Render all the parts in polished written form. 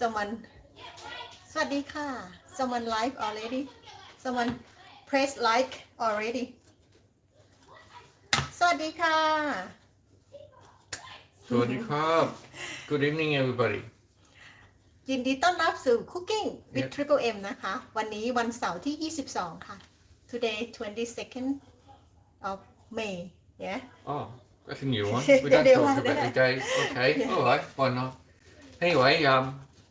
someone สวัสดีค่ะ someone live already someone press like already สวัสดีค่ะ สวัสดีครับ Good evening everybody ยินดีต้อนรับสู่ Cooking with Yep. Triple M นะคะ วันนี้วันเสาร์ที่ 22 ค่ะ Today 22nd of May yeah Oh, that's a new one. We don't talk about the day. Okay, Yeah. alright, why not? Anyway,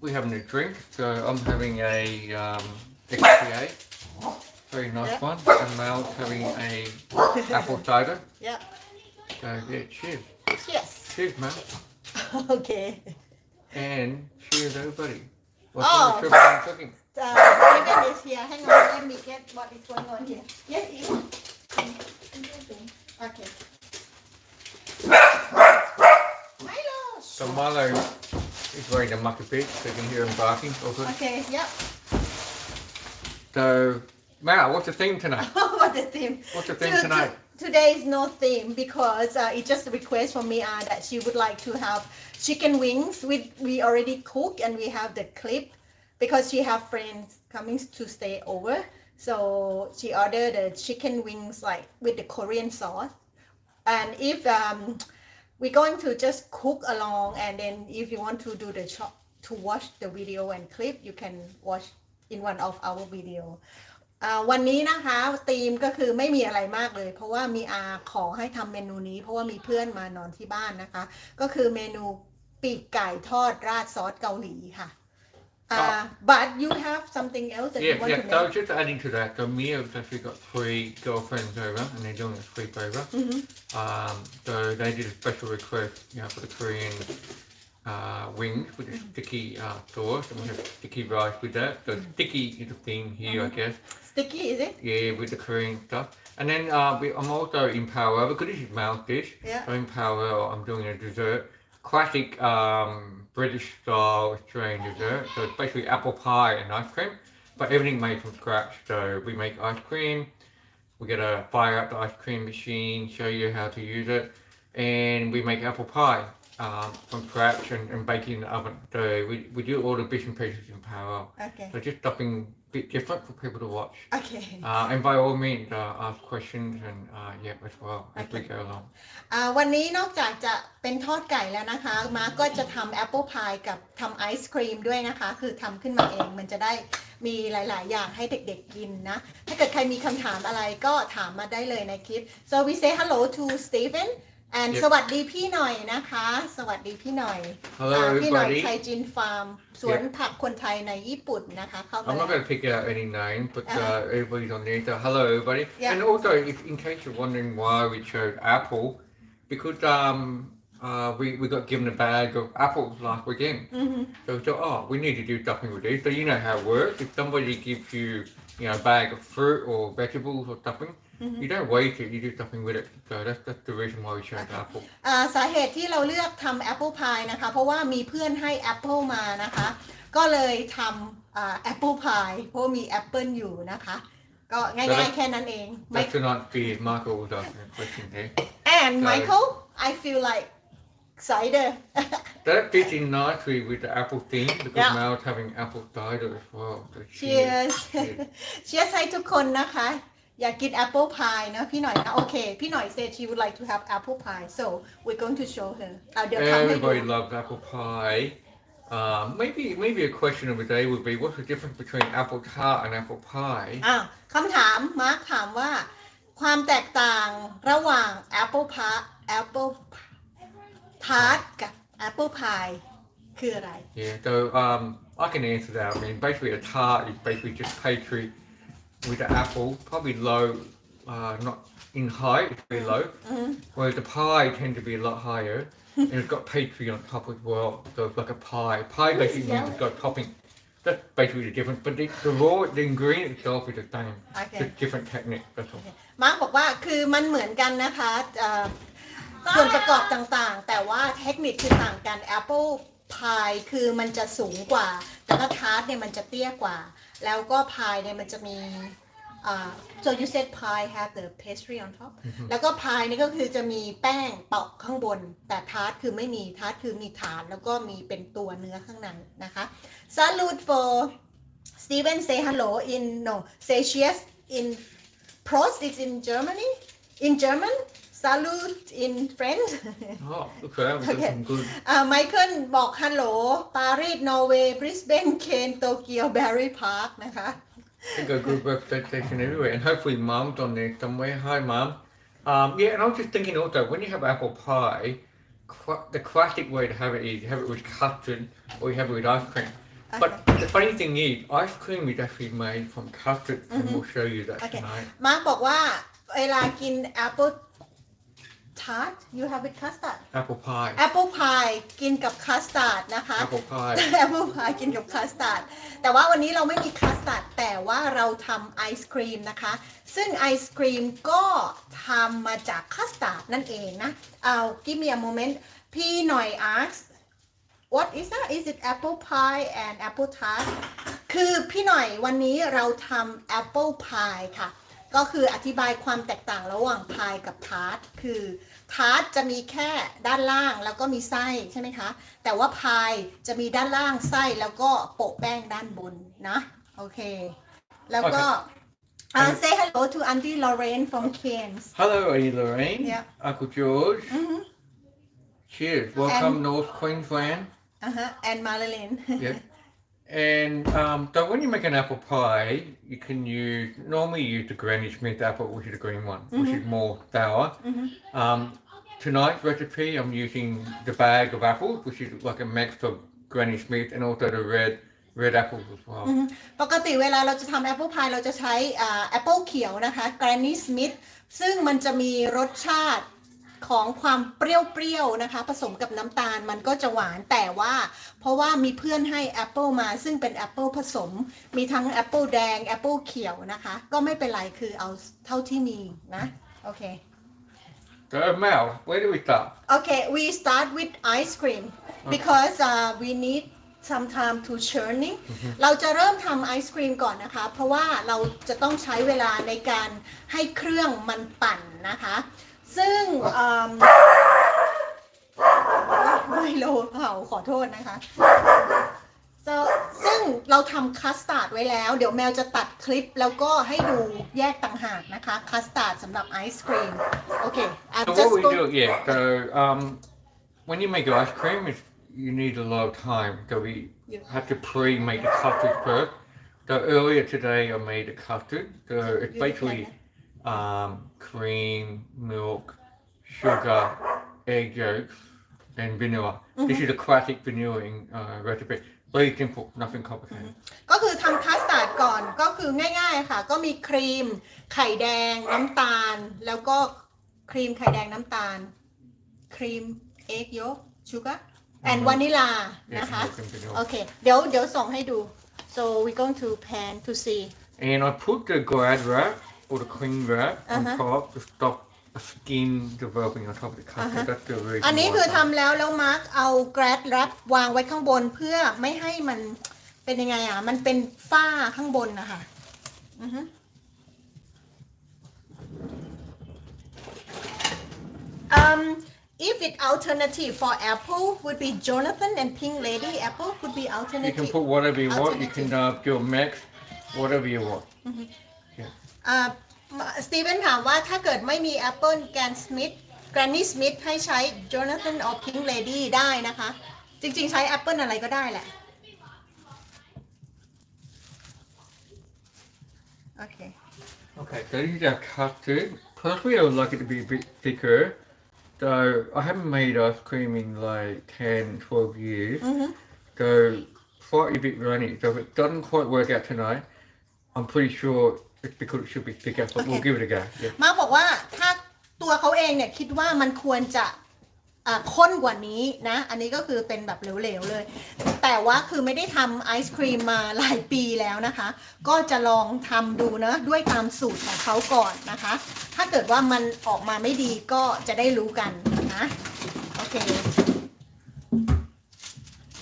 we're having a drink. So I'm having a XPA, very nice Yeah. one. And Mel's having a apple cider. yeah So yeah, cheers. cheers Cheers, Mel. okay And cheers everybody. What's Oh. in the triple M cooking? Steven is here hang on let me get what is going on here yes Eve okay Milo So Milo is wearing the mucky bit, so you can hear him barking. All good. okay yep So Mel, what's the theme tonight? what the theme What's the theme tonight? Today is no theme because it's just a request from Maew that she would like to have chicken wings. We already cook and we have the clip because she have friends coming to stay over. So she ordered the chicken wings like with the Korean sauce. And if we're going to just cook along, and then if you want to do the to watch the video and clip, you can watch in one of our video. วันนี้นะคะธีมก็คือไม่มีอะไรมากเลยเพราะว่ามีอาขอให้ทำเมนูนี้เพราะว่ามีเพื่อนมานอนที่บ้านนะคะก็คือเมนูปีกไก่ทอดราดซอสเกาหลีค่ะ but you have something else that you want to So make just adding to that, so Maew actually got 3 girlfriends over, and they're doing a sleepover. So they did a special request, for the Korean wings with the sticky sauce, and we have sticky rice with that. So sticky is a theme here, I guess. sticky is it Yeah, with the Korean stuff. And then I'm also in Power, because this is Maew dish. Yeah. So in Power, I'm doing a dessert. Classic British style Australian dessert. So it's basically apple pie and ice cream, but everything made from scratch. So we make ice cream, we get a fire up the ice cream machine, show you how to use it, and we make apple pie from scratch and bake it in the oven. So we do all the bits and pieces in parallel. okay So just something a bit different for people to watch. okay And by all means, ask questions and as well as we go along. วันนี้นอกจากจะเป็นทอดไก่แล้วนะคะมาก็จะทำแอปเปิลพายกับทำไอศครีมด้วยนะคะคือทำขึ้นมาเองมันจะได้มีหลายๆอย่างให้เด็กๆกินนะถ้าเกิดใครมีคำถามอะไรก็ถามมาได้เลยในคลิป so we say hello to Steven and สวัสดีพี่หน่อยนะคะสวัสดีพี่หน่อย Hello พี่หน่อย everybody. ไทยจินฟาร์มสวนผักคนไทยในญี่ปุ่นนะคะเข้ามา I'm not going to pick out any names, but everybody's on there. So hello everybody. Yeah. And also, in case you're wondering why we chose apple, because we got given a bag of apples last weekend. So we thought, we need to do something with these. So you know how it works. If somebody gives you, a bag of fruit or vegetables or something, you don't waste it. You do something with it. So that's the reason why we chose apple. สาเหตุที่เราเลือกทำแอปเปิลพายนะคะเพราะว่ามีเพื่อนให้แอปเปิลมานะคะก็เลยทำแอปเปิลพายเพราะมีแอปเปิลอยู่นะคะก็ง่ายๆแค่นั้นเอง That's tonight's beer. Michael was asking a question here. and Michael I feel like cider That fits in nicely with the apple theme because Yeah. Maew having apple cider as well. So cheers Cheers. cheers ให้ทุกคนนะคะอยากกินแอปเปิลพายนะพี่หน่อยนะโอเคพี่หน่อย said she would like to have apple pie so we're going to show her เดี๋ยวทำให้ดู Everybody loves apple pie. Maybe a question of the day would be what's the difference between apple tart and apple pie? คำถามมาร์คถามว่าความแตกต่างระหว่างแอปเปิลทาร์ตกับแอปเปิลพายคืออะไร Yeah, so I can answer that. I mean, basically a tart is basically just pastry with the apple, probably low, not in height, it's very low. Whereas the pie tend to be a lot higher, and it's got pastry on top as well. So it's like a pie. Pie basically means it's got topping. That's basically the difference. But the ingredient itself is the same. Okay. Just different technique. That's all. มาร์คบอกว่าคือมันเหมือนกันนะคะส่วนประกอบต่างๆแต่ว่าเทคนิคคือต่างกันแอปเปิลพายคือมันจะสูงกว่าแต่ถ้าทาร์ตเนี่ยมันจะเตี้ยกว่าแล้วก็พายเนี่ยมันจะมี so you said pie have the pastry on top แล้วก็พายนี่ก็คือจะมีแป้งเปาะข้างบนแต่ทาร์ตคือไม่มีทาร์ตคือมีฐานแล้วก็มีเป็นตัวเนื้อข้างในนะคะ Salute for Steven say hello in no say cheers in Prost is in Germany in German Salute in French Oh, okay, that was Okay. some good. Michael บอกฮัลโหลปารีสนอร์เวย์บริสเบนเคนโตเกียวแบรี่พาร์คนะคะ I think a good representation everywhere, and hopefully Mum's on there somewhere. Hi, Mum. Yeah, and I was just thinking also, when you have apple pie, the classic way to have it is you have it with custard or you have it with ice cream. But the funny thing is, ice cream is actually made from custard, and we'll show you that Okay. tonight. มาร์กบอกว่าเวลากิน apple tart you have with custard Apple pie. apple pie กินกับ custard นะคะ Apple pie. apple pie กินกับ custard แต่ว่าวันนี้เราไม่มี custard แต่ว่าเราทำไอศครีมนะคะ ซึ่งไอศครีมก็ทำมาจาก custard นั่นเองนะ give me a moment พี่หน่อย ask what is that is it apple pie and apple tart คือพี่หน่อยวันนี้เราทำ apple pie ค่ะ ก็คืออธิบายความแตกต่างระหว่างพายกับทาร์ตคือทาร์ตจะมีแค่ด้านล่างแล้วก็มีไส้ใช่ไหมคะแต่ว่าพายจะมีด้านล่างไส้แล้วก็โปะแป้งด้านบนนะโอเคแล้วก็say hello to Auntie Lorraine from Cairns Hello, Auntie Lorraine. Yeah. Uncle George. Cheers. Welcome, North Queensland. and Marilyn Yeah. And so when you make an apple pie, you can normally use the Granny Smith apple, which is the green one, which is more sour. Tonight's recipe, I'm using the bag of apples, which is like a mix of Granny Smith and also the red apples as well. ปกติเวลาเราจะทำแอปเปิลพายเราจะใช้แอปเปิลเขียวนะคะ Granny Smith ซึ่งมันจะมีรสชาติของความเปรี้ยวๆนะคะผสมกับน้ำตาลมันก็จะหวานแต่ว่าเพราะว่ามีเพื่อนให้แอปเปิลมาซึ่งเป็นแอปเปิลผสมมีทั้งแอปเปิลแดงแอปเปิลเขียวนะคะก็ไม่เป็นไรคือเอาเท่าที่มีนะโอเค So Mel, where do we start? Okay we start with ice cream because we need some time to churning เราจะเริ่มทำไอศครีมก่อนนะคะเพราะว่าเราจะต้องใช้เวลาในการให้เครื่องมันปั่นนะคะซึ่งไมโลเห่าขอโทษนะคะ ซึ่งเราทำคัสตาร์ดไว้แล้วเดี๋ยวแมวจะตัดคลิปแล้วก็ให้ดูแยกต่างหากนะคะคัสตาร์ดสำหรับไอศครีมโอเค So what we do, so when you make ice cream, you need a lot of time. So we have to pre-make the custard first. So earlier today I made a custard. So it's basically cream, milk, sugar, egg yolks, and vanilla. This is a classic vanilling recipe. Very simple, nothing complicated. ก็คือทำคัสตาร์ดก่อนก็คือง่ายๆค่ะก็มีครีมไข่แดงน้ำตาลแล้วก็ครีมไข่แดงน้ำตาลครีมเอ็กโยกชูการ์แอนด์วานิลานะคะโอเคเดี๋ยวส่งให้ดู so we going to pan to see And I put the glad wrap or the cling wrap on top to stop the skin developing on top of the custard. That's the reason. อันนี้ why คือ I done ทำแล้วมาร์กเอาแกรดแรปวางไว้ข้างบนเพื่อไม่ให้มันเป็นยังไงอ่ะมันเป็นฝ้าข้างบนนะคะIf it alternative for apple would be Jonathan and Pink Lady apple would be You alternative can put whatever you want. You can do a mix, whatever you want. สตีเวนถามว่าถ้าเกิดไม่มีแอปเปิลแกรนสมิธแกรนนี่สมิธให้ใช้ Jonathan or Pink Lady ได้นะคะจริงๆใช้แอปเปิลอะไรก็ได้แหละโอเค Okay, so this is our custard. Personally, I would like it to be a bit thicker. So I haven't made ice cream in like 10, 12 years. So slightly a bit runny. So if it doesn't quite work out tonight, I'm pretty sure it's because it should be thicker, but we'll give it a go. Yeah. มาบอกว่าถ้าตัวเขาเองเนี่ยคิดว่ามันควรจะข้นกว่านี้นะอันนี้ก็คือเป็นแบบเหลวๆเลยแต่ว่าคือไม่ได้ทำไอศครีมมาหลายปีแล้วนะคะก็จะลองทำดูนะด้วยตามสูตรของเขาก่อนนะคะถ้าเกิดว่ามันออกมาไม่ดีก็จะได้รู้กันนะโอเค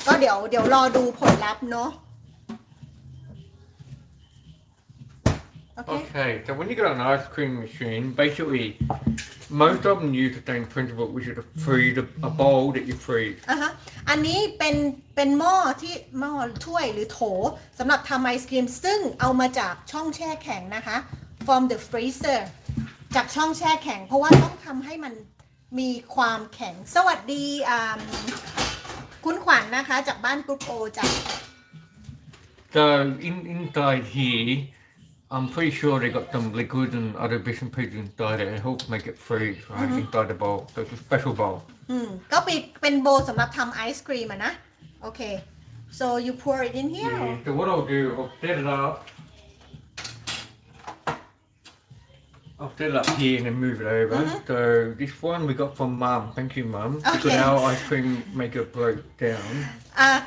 ก็เดี๋ยวรอดูผลลัพธ์เนาะโอ Okay. Okay, so when you get an ice cream machine, basically, most of them use the same principle, which is to freeze a bowl that you freeze. อ่ะฮะอันนี้เป็นหม้อที่หม้อถ้วยหรือโถสำหรับทำไอศกรีมซึ่งเอามาจากช่องแช่แข็งนะคะ from the freezer จากช่องแช่แข็งเพราะว่าต้องทำให้มันมีความแข็งสวัสดีคุณขวัญนะคะจากบ้านกรุ๊ปโอจาก So inside here, I'm pretty sure they got some liquid and other bits and pieces inside it. It helps make it freeze, right, inside the bowl. So it's a special bowl. ก็เป็นโบว์สำหรับทำไอศกรีมอะนะโอเค so you pour it in here Yeah, so what I'll do, I'll set it up. I'll set it up here and then move it over. So this one we got from Mum. Thank you, Mum. Because Okay. our ice cream maker broke down.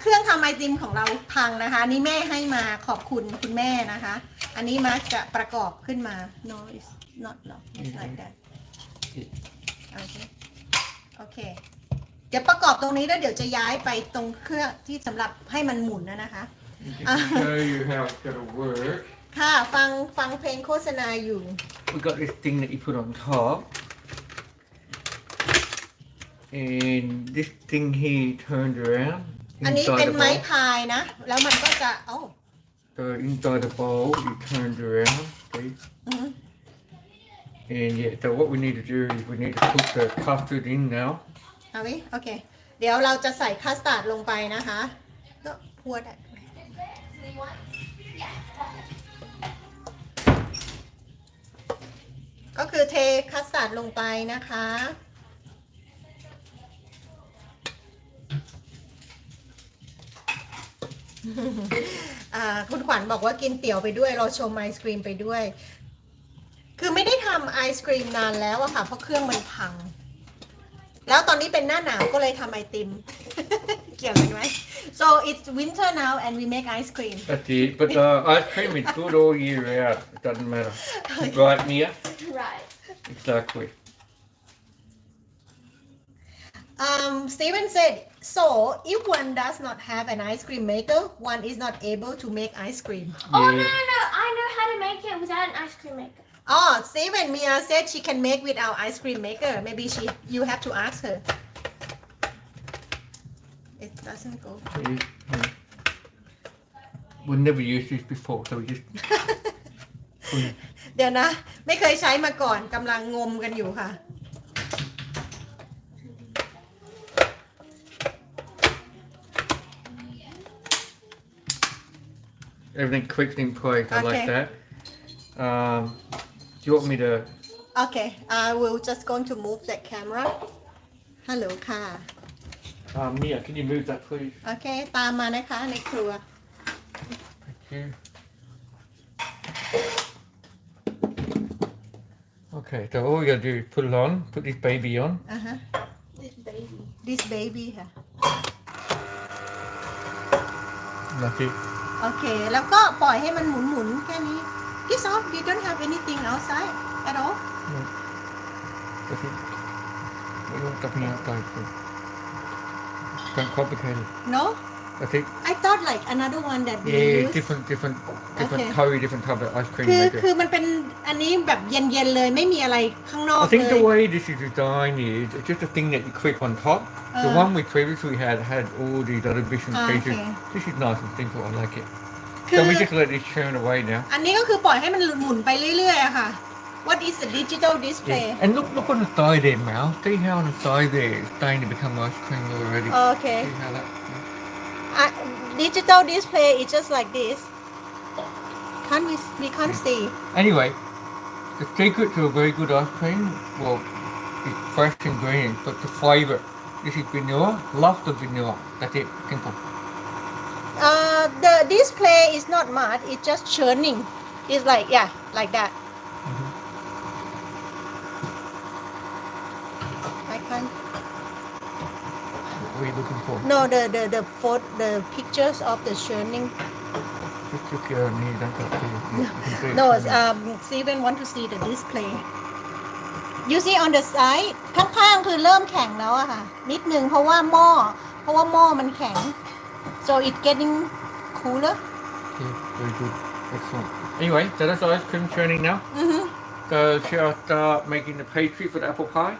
เครื่องทำไอติมของเราพังนะคะอันนี้แม่ให้มาขอบคุณคุณแม่นะคะ อันนี้มาจะประกอบขึ้นมา no it's not it's like that โอเคโอเคเดี๋ยวประกอบตรงนี้แล้วเดี๋ยวจะย้ายไปตรงเครื่องที่สำหรับให้มันหมุนนะคะ Just to show you how it's gonna work. ค่ะฟังเพลงโฆษณาอยู่ We got this thing that you put on top. And this thing here turns around อันนี้ inside เป็น the ไม้ bowl. พายนะ แล้วมันก็จะSo inside the bowl, you turn it around, see? And yeah, so what we need to do is we need to put the custard in now. เอาไว้โอเค เดี๋ยวเราจะใส่คัสตาร์ดลงไปนะคะก็พัวได้ก็คือเทคัสตาร์ดลงไปนะคะ คุณขวัญบอกว่ากินเตี๋ยวไปด้วยเราชมไอศกรีมไปด้วย คือไม่ได้ทำไอศกรีมนานแล้วอะค่ะเพราะเครื่องมันพัง แล้วตอนนี้เป็นหน้าหนาวก็เลยทำไอติม เกี่ยวกันไหม so it's winter now and we make ice cream That's it. But ice cream is good all year out. It doesn't matter. Right, Mia? Right. Exactly. Steven said so if one does not have an ice cream maker one is not able to make ice cream Oh, Yeah. no. I know how to make it without an ice cream maker. oh Steven Mia said she can make without ice cream maker maybe you have to ask her it doesn't go Yeah. We've never used this before, so we just. เดี๋ยวนะ ไม่เคยใช้มาก่อนกำลังงมกันอยู่ค่ะ Everything quick in place. I Okay. like that. Do you want me to? Okay I will just going to move that camera ฮัลโหลค่ะ Mia, can you move that, please? โอเค ตามมานะคะในครัว Thank you. Okay, so all we gotta do is put it on. Put this baby on. อ่ะฮะ This baby. this baby ค่ะ That's it. โอเค แล้วก็ปล่อยให้มันหมุนๆแค่นี้ This all we don't have anything outside at all No. That's it. We don't have any outside. So. Don't complicate it. no That's it. I thought like another one that we Yeah, use different Okay. totally different type of ice cream คือ maker. คือมันเป็นอันนี้แบบเย็นๆเลยไม่มีอะไรข้างนอก I think เล the ย way this is designed is it's just a thing that you clip on top. The one we previously had all these other bits and pieces. Okay. This is nice and simple. I like it. คือ So we just let this churn away now. อันนี้ก็คือปล่อยให้มันหมุนไปเรื่อยๆอะค่ะ What is the digital display Yeah. And look on the side there, Mal. See how on the side there it's starting to become ice cream already. Okay See how that? digital display is just like this can't we can't see Anyway, the secret to a very good ice cream, well, it's fresh ingredients, but the flavour. This is vanilla. Lots of vanilla. That's it. Simple. the display is not much it's just churning it's like yeah like that I can't What are you looking for? no the pictures of the churning Just look here and here. Don't go to you can see it no churning. Steven want to see the display you see on the side ข้างๆคือเริ่มแข็งแล้วอะค่ะนิดนึงเพราะว่าหม้อมันแข็ง so it's getting cooler Yeah, very good. Excellent. Anyway, so that's ice cream churning now. Mm-hmm. So shall I start making the pastry for the apple pie?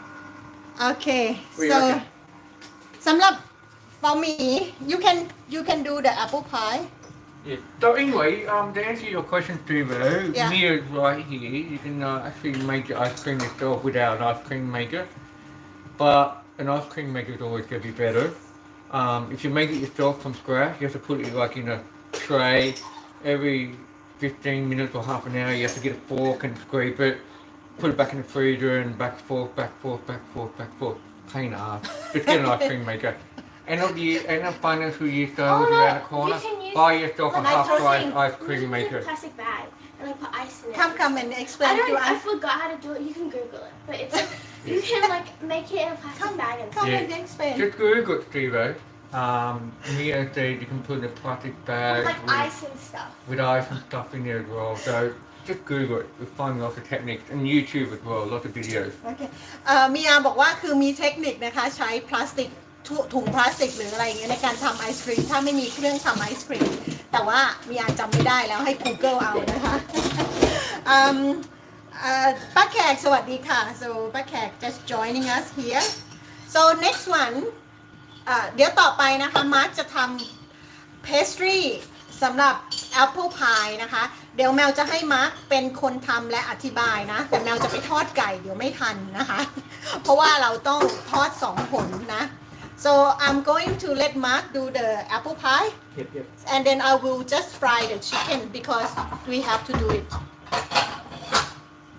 Okay What do you so reckon? สำหรับ for me you can do the apple pie Yeah. So anyway, to answer your question, Steve-O, Yeah. Maew is right here. You can actually make your ice cream yourself without an ice cream maker. But an ice cream maker is always going to be better. If you make it yourself from scratch, you have to put it like in a tray. Every 15 minutes or half an hour, you have to get a fork and scrape it, put it back in the freezer and back forth, back forth, back forth, back forth. Pain in the ass. Just get an ice cream maker. End of financial year sale is around the corner. You can use Buy yourself a half-price nitrogen. ice cream Use a maker. plastic bag and like put ice in it. come and explain to I us forgot how to do it. You can Google it, but it's like, you can like make it in a plastic bag and come Yeah. and explain Just Google it, Steve-O. Maew said you can put in a plastic bag with like ice and stuff. with ice and stuff in there as well. So just Google it. You'll find lots of techniques and YouTube as well, lots of videos. โอเคมีอาบอกว่าคือมีเทคนิคนะคะใช้พลาสติกถุงพลาสติกหรืออะไรอย่างเงี้ยในการทำไอศครีมถ้าไม่มีเครื่องทำไอศครีมแต่ว่ามีอาจำไม่ได้แล้วให้ Google เอานะคะ ป้าแขกสวัสดีค่ะ so ป้าแขก just joining us here so next one เดี๋ยวต่อไปนะคะมาร์คจะทำ pastry สำหรับ apple pie นะคะเดี๋ยวแมวจะให้มาร์คเป็นคนทำและอธิบายนะแต่แมวจะไปทอดไก่เดี๋ยวไม่ทันนะคะเพราะว่าเราต้องทอด2ผลนะ so I'm going to let Mark do the apple pie Yep. and then I will just fry the chicken because we have to do it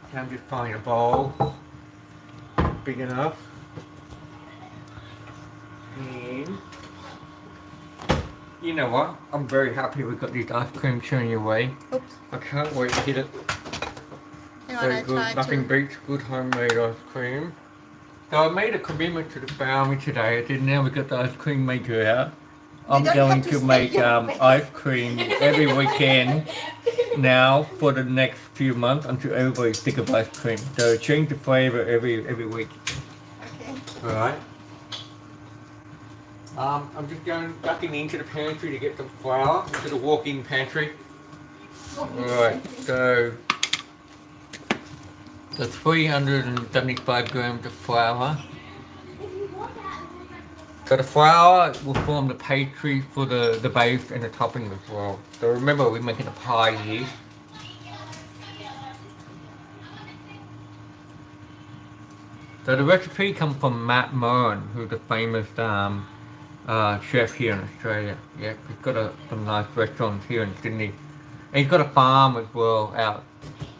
Can I just find a bowl big enough? And you know what? I'm very happy we got this ice cream churning away. oops I can't wait to hit it. hang on Very I good. try Nothing to beats good homemade ice cream. So I made a commitment to the family today. I said now we got the ice cream maker out. I'm don't going have to to say make your face. ice cream every weekend now for the next few months until everybody's sick of ice cream. So change the flavor every week. okay Alright. I'm just going ducking into the pantry to get some flour, to the walk-in pantry. Alright, so the 375 grams of flour. So the flour will form the pastry for the base and the topping as well. So remember we're making a pie here. So the recipe comes from Maew, who's a famous chef here in Australia. Yeah, he's got some nice restaurants here in Sydney. And he's got a farm as well out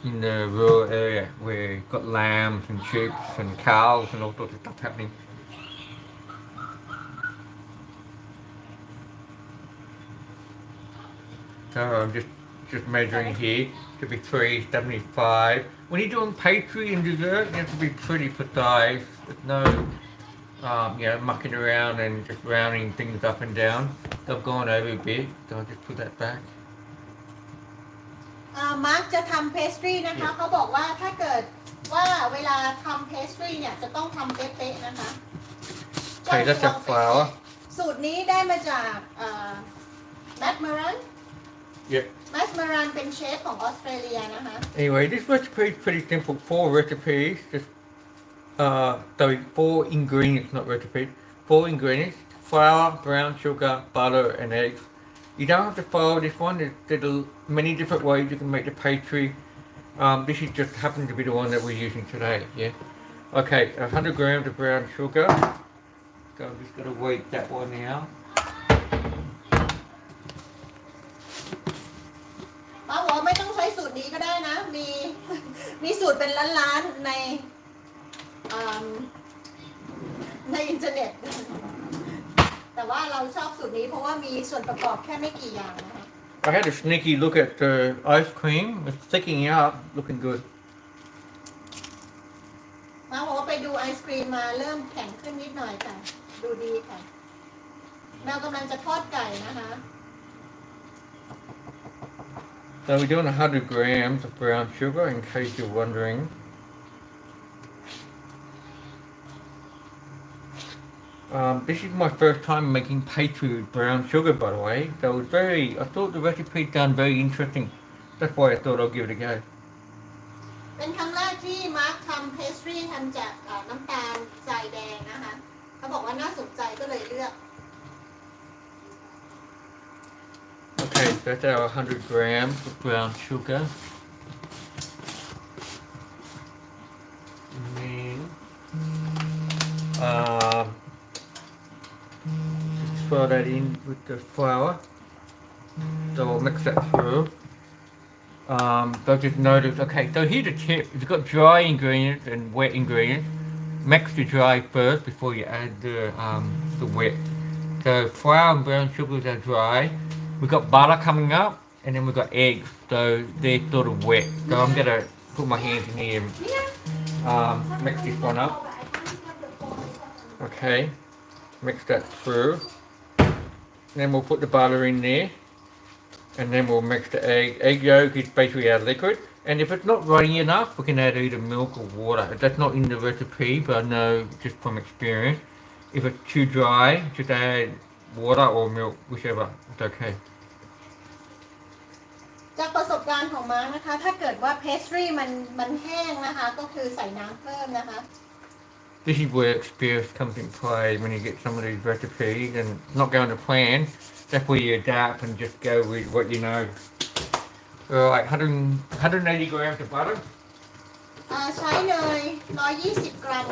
in the rural area where he's got lambs and sheep and cows and all sorts of stuff happening. So I'm just measuring here to be 375. When you're doing pastry and dessert, you have to be pretty precise. There's no mucking around and just rounding things up and down. So I've gone over a bit, so I'll just put that back. มาร์คจะทำเพสตรีนะคะเขาบอกว่าถ้าเกิดว่าเวลาทำเพสตรีเนี่ยจะต้องทำเป๊ะๆนะคะ Okay, that's the flour. สูตรนี้ได้มาจากแมทมารัน Yep. แมทมารันเป็นเชฟของออสเตรเลียนะคะ Anyway, this recipe is pretty simple. 4 recipes. Just 4 ingredients, not recipes. 4 ingredients: flour, brown sugar, butter, and eggs. You don't have to follow this one. There's many different ways you can make the pastry. This is just happens to be the one that we're using today. Yeah. Okay, 100 grams of brown sugar. So I'm just gonna weight that one out. มาบอกว่าไม่ต้องใช้สูตรนี้ก็ได้นะ มีสูตรเป็นล้านๆในอินเทอร์เน็ต แต่ว่าเราชอบสูตรนี้เพราะว่ามีส่วนประกอบแค่ไม่กี่อย่างนะคะ I had a sneaky look at the ice cream. It's thickening up, looking good. มาบอกว่าไปดูไอศครีมมาเริ่มแข็งขึ้นนิดหน่อยค่ะ ดูดีค่ะ แมวกำลังจะทอดไก่นะคะ So we're doing 100 grams of brown sugar, in case you're wondering. This is my first time making pastry with brown sugar, by the way. So I thought the recipe done very interesting. That's why I thought I'll give it a go. เป็นครั้งแรกที่มาร์คทำเพสทรีทำจากน้ำตาลทรายแดงนะคะเขาบอกว่าน่าสนใจก็เลยเลือก Okay, so that's our 100 grams of brown sugar. And then, just throw that in with the flour. So we'll mix that through. So just notice, okay, so here's a tip. If you've got dry ingredients and wet ingredients, mix the dry first before you add the wet. So flour and brown sugars are dry. We've got butter coming up, and then we've got eggs, so they're sort of wet. So I'm gonna put my hands in here and mix this one up. Okay, mix that through. Then we'll put the butter in there, and then we'll mix the egg. Egg yolk is basically our liquid, and if it's not runny enough, we can add either milk or water. That's not in the recipe, but I know just from experience. If it's too dry, just add water or milk, whichever. It's okay. จากประสบการณ์ของมาร์คนะคะถ้าเกิดว่าเพสทรีมันแห้งนะคะก็คือใส่น้ำเพิ่มนะคะ This is where experience comes in play when you get some of these recipes and not going to plan. That's where you adapt and just go with what you know. Alright, 180 grams of butter. ใช้เนย120 กรัม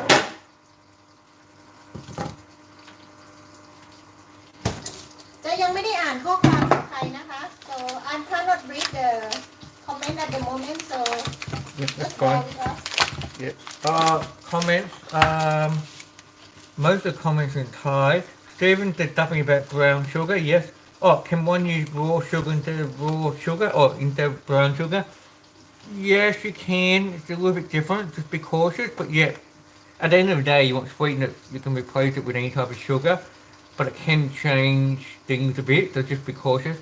จะยังไม่ได้อ่านข้อความของใครนะคะ so I cannot read the comment at the moment so Yep, that's just go fine. with us. Yep. Comments. Most of the comments in Thai. Stephen said something about brown sugar. Yes. Oh, can one use raw sugar instead of raw sugar or instead of brown sugar? Yes, you can. It's a little bit different. Just be cautious. But yeah, at the end of the day, you want sweetness. You can replace it with any type of sugar, but it can change things a bit. So just be cautious.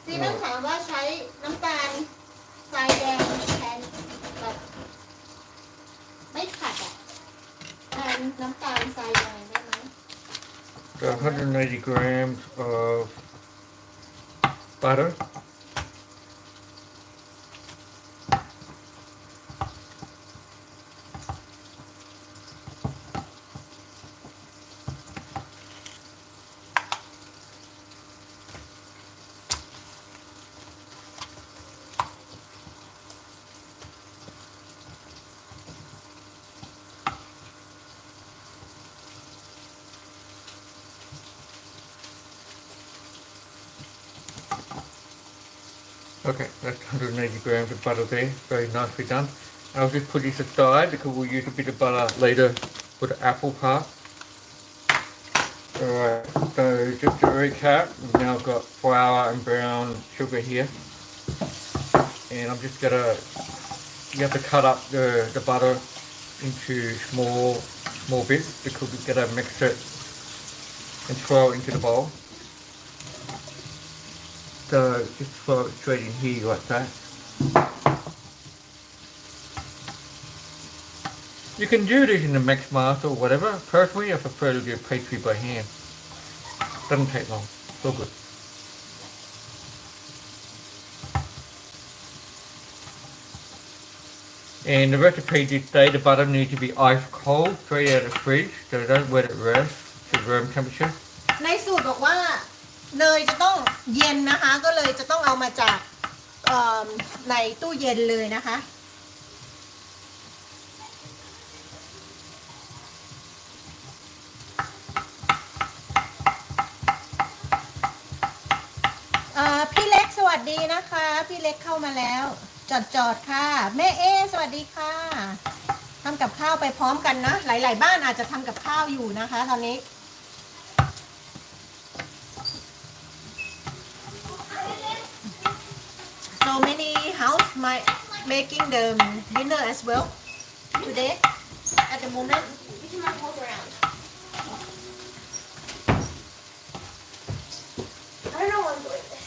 ซีเว่นถามว่าใช้น้ำตาลทรายแดงแทนแบบไม่ขัดอ่ะแทนน้ำตาลทรายแดงได้ไหม So 180 grams of butter. Okay, that's 180 grams of butter there. Very nicely done. I'll just put this aside because we'll use a bit of butter later for the apple part. Alright, so just to recap, we've now got flour and brown sugar here. And I'm just gonna, you have to cut up the butter into small bits because we're gonna mix it and throw it into the bowl. So just throw it straight in here like that. You can do this in the mix master or whatever. Personally, I prefer to do pastry by hand. Doesn't take long. So good. And the recipe did say the butter needs to be ice cold, straight out of the fridge, so don't let it rest to room temperature. ในสูตรบอกว่าเนยจะต้องเย็นนะคะก็เลยจะต้องเอามาจากในตู้เย็นเลยนะคะพี่เล็กสวัสดีนะคะพี่เล็กเข้ามาแล้วจอดค่ะแม่เอสวัสดีค่ะทำกับข้าวไปพร้อมกันนะหลายๆบ้านอาจจะทำกับข้าวอยู่นะคะตอนนี้So many house making the dinner as well today at the moment. We can hold around. I don't know why I'm doing this.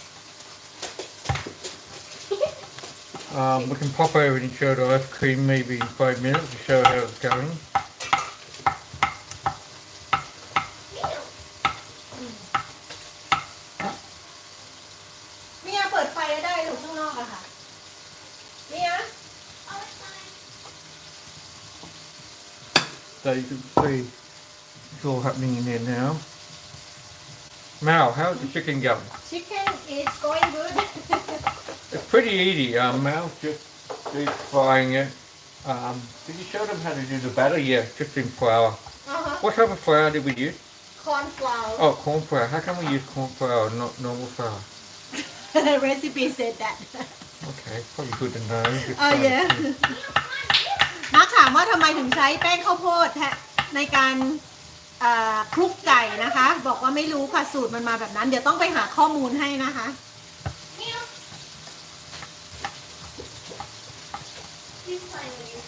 We can pop over and show the ice cream maybe in 5 minutes to show how it's going. ได้หนูข้างนอกอะค่ะนี่นะ Oh, it's fine. So you can see it's all happening in there now. Mal, how's the chicken going? chicken is going good It's pretty easy. Mal's just deep frying it. Did you show them how to do the batter? Yeah, just in flour. What type of flour did we use? corn flour Oh, corn flour. How come we use corn flour, not normal flour? recipe said that Okay, probably good to know. Just oh trying to yeah see. มาร์คถามว่าทำไมถึงใช้แป้งข้าวโพดในการคลุกไก่นะคะ บอกว่าไม่รู้ค่ะสูตรมันมาแบบนั้น เดี๋ยวต้องไปหาข้อมูลให้นะคะ Meow. He's playing with you.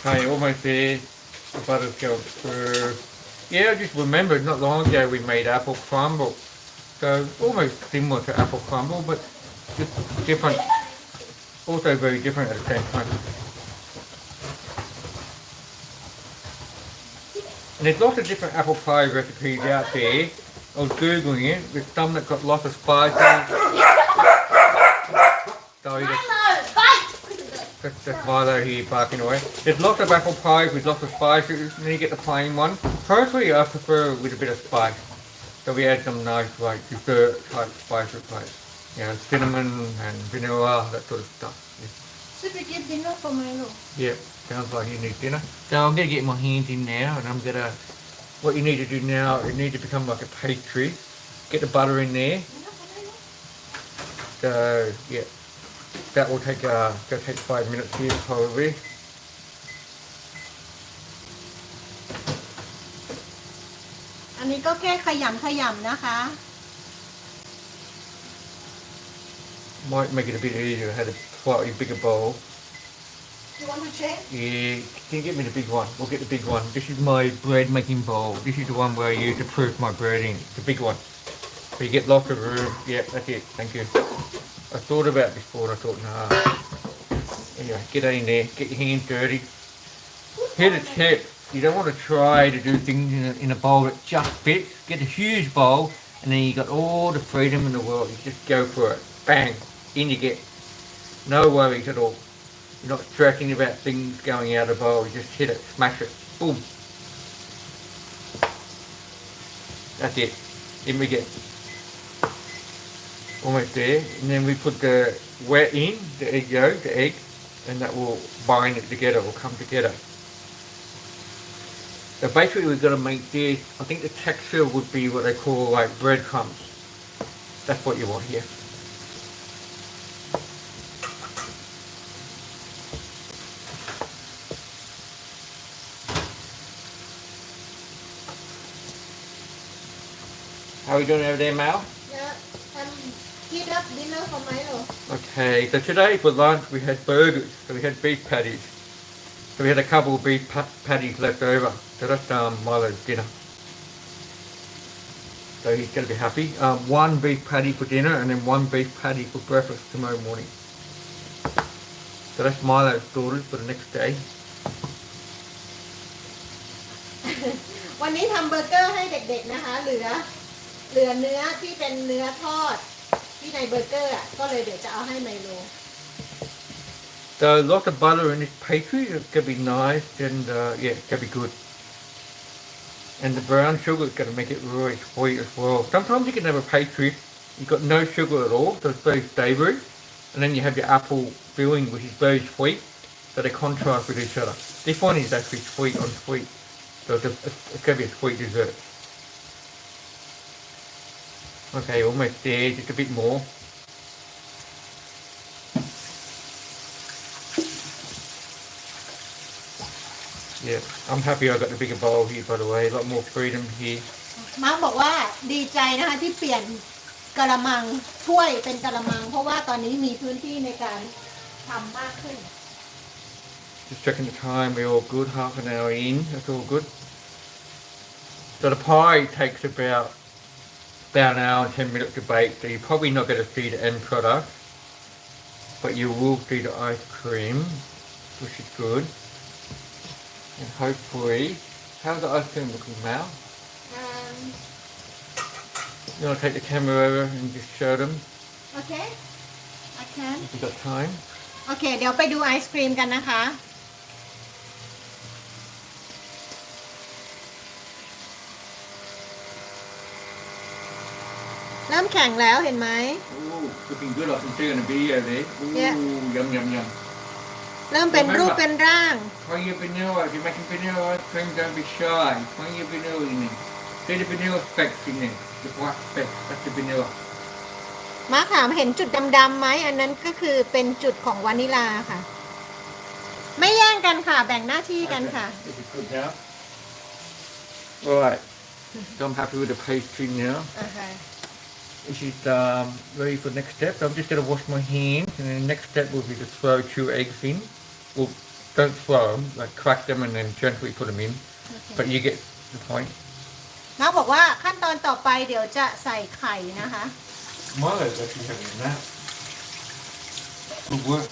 Okay, almost there. The butter's going through. Yeah, I just remembered not long ago we made apple crumble. So almost similar to apple crumble, but just different. Also very different at the same time. And there's lots of different apple pie recipes out there. I was googling it. There's some that got lots of spices. Sorry, Milo, bite. that's Milo here barking away. There's lots of apple pies with lots of spices, and then you get the plain one. Personally, I prefer with a bit of spice. So we add some nice like dessert type spices like, you know, cinnamon and vanilla, that sort of stuff. Should we give dinner for Milo? Yeah, sounds like you need dinner. So I'm gonna get my hands in now, and I'm gonna. What you need to do now, it needs to become like a pastry. Get the butter in there. So yeah, that will take gonna take 5 minutes here probably. อันนี้ก็แค่ขยำนะคะ Might make it a bit easier. I had a slightly bigger bowl. You want to check? Yeah, can you get me the big one? We'll get the big one. This is my bread making bowl. This is the one where I use to proof my bread in. The big one. So you get lots of room. Yeah, that's it. Thank you. I thought about it before and I thought, nah. Anyway, get that in there. Get your hands dirty. Here's a tip. You don't want to try to do things in a bowl that just fits. Get a huge bowl and then you got all the freedom in the world. You just go for it. Bang. In you get. No worries at all. You're not stressing about things going out of the bowl. You just hit it. Smash it. Boom. That's it. In we get. Almost there. And then we put the wet in, the egg yolk, the egg, and that will bind it together, will come together. So basically we've got to make this, I think the texture would be what they call like breadcrumbs. That's what you want here. How are we doing over there, Mal? Yeah, heat up dinner for Milo. Okay, so today for lunch we had burgers, so we had beef patties. So we had a couple of beef patties left over. So that's Milo's dinner. So he's going to be happy. One beef patty for dinner and then one beef patty for breakfast tomorrow morning. So that's Milo's orders for the next day. วันนี้ทำเบอร์เกอร์ให้เด็กๆนะคะ เหลือเนื้อที่เป็นเนื้อทอดที่ในเบอร์เกอร์อ่ะก็เลยเดี๋ยวจะเอาให้ไมโล So lots of butter in this pastry. It's going to be nice and yeah, it's going to be good. And the brown sugar is going to make it really sweet as well. Sometimes you can have a pastry, you've got no sugar at all, so it's very savoury. And then you have your apple filling, which is very sweet, so they contrast with each other. This one is actually sweet on sweet, so it's going to be a sweet dessert. Okay, almost there, just a bit more. Yeah, I'm happy I got the bigger bowl here, by the way. A lot more freedom here. มาร์คบอกว่าดีใจนะคะที่เปลี่ยนกะละมังถ้วยเป็นกะละมัง เพราะว่าตอนนี้มีพื้นที่ในการทำมากขึ้น Just checking the time. We're all good. Half an hour in. That's all good. So the pie takes about an hour and 10 minutes to bake. So you're probably not going to see the end product, but you will see the ice cream. which is good. And hopefully, how's the ice cream looking, Maew? You want to take the camera over and just show them Okay I can if you got time? โอเคเดี๋ยวไปดูไอศครีมกันนะคะ เริ่มแข็งแล้วเห็นไหม Ooh, looking good. I can see in the video there. Ooh, Yeah. yum yum yum. เริ่มเป็นรูปเป็นร่าง Try your vanilla. If you're making vanilla ice cream, don't be shy. Try your vanilla in there. See the vanilla specks in there. The white specks. That's the vanilla. มาถามเห็นจุดดำๆไหมอันนั้นก็คือเป็นจุดของวานิลาค่ะ ไม่แย่งกันค่ะแบ่งหน้าที่กันค่ะ This is good now. Alright. So I'm happy with the pastry now. อ่าฮะ This is ready for the next step. So I'm just going to wash my hands, and then the next step will be to throw 2 eggs in. Well, don't throw them, like crack them and then gently put them in. But you get the point. น้าบอกว่าขั้นตอนต่อไปเดี๋ยวจะใส่ไข่นะคะ Milo's actually having a nap. Good work.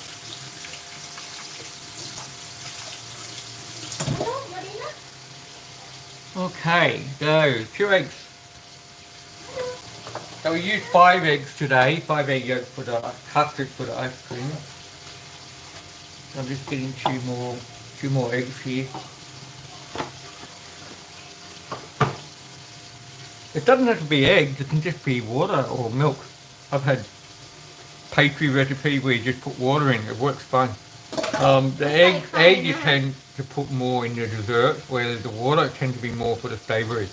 Okay, so 2 eggs. So we used 5 eggs today, 5 egg yolks for the custard for the ice cream. So I'm just getting 2 more eggs here. It doesn't have to be eggs, it can just be water or milk. I've had pastry recipe where you just put water in, it works fine. The egg you tend to put more in the dessert, whereas the water tends to be more for the savoury.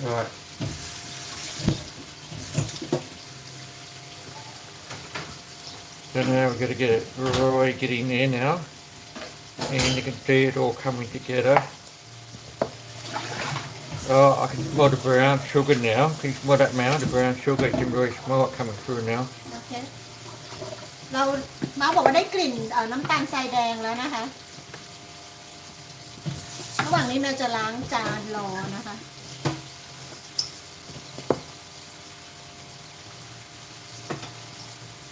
Right. So now we've got to get it really getting there now, and you can see it all coming together. Oh, I can smell the brown sugar now. Can you smell that, Maew? The brown sugar, you can really smell it coming through now. โอเคเรามาบอกว่าได้กลิ่นน้ำตาลทรายแดงแล้วนะคะระหว่างนี้เราจะล้างจานรอนะคะ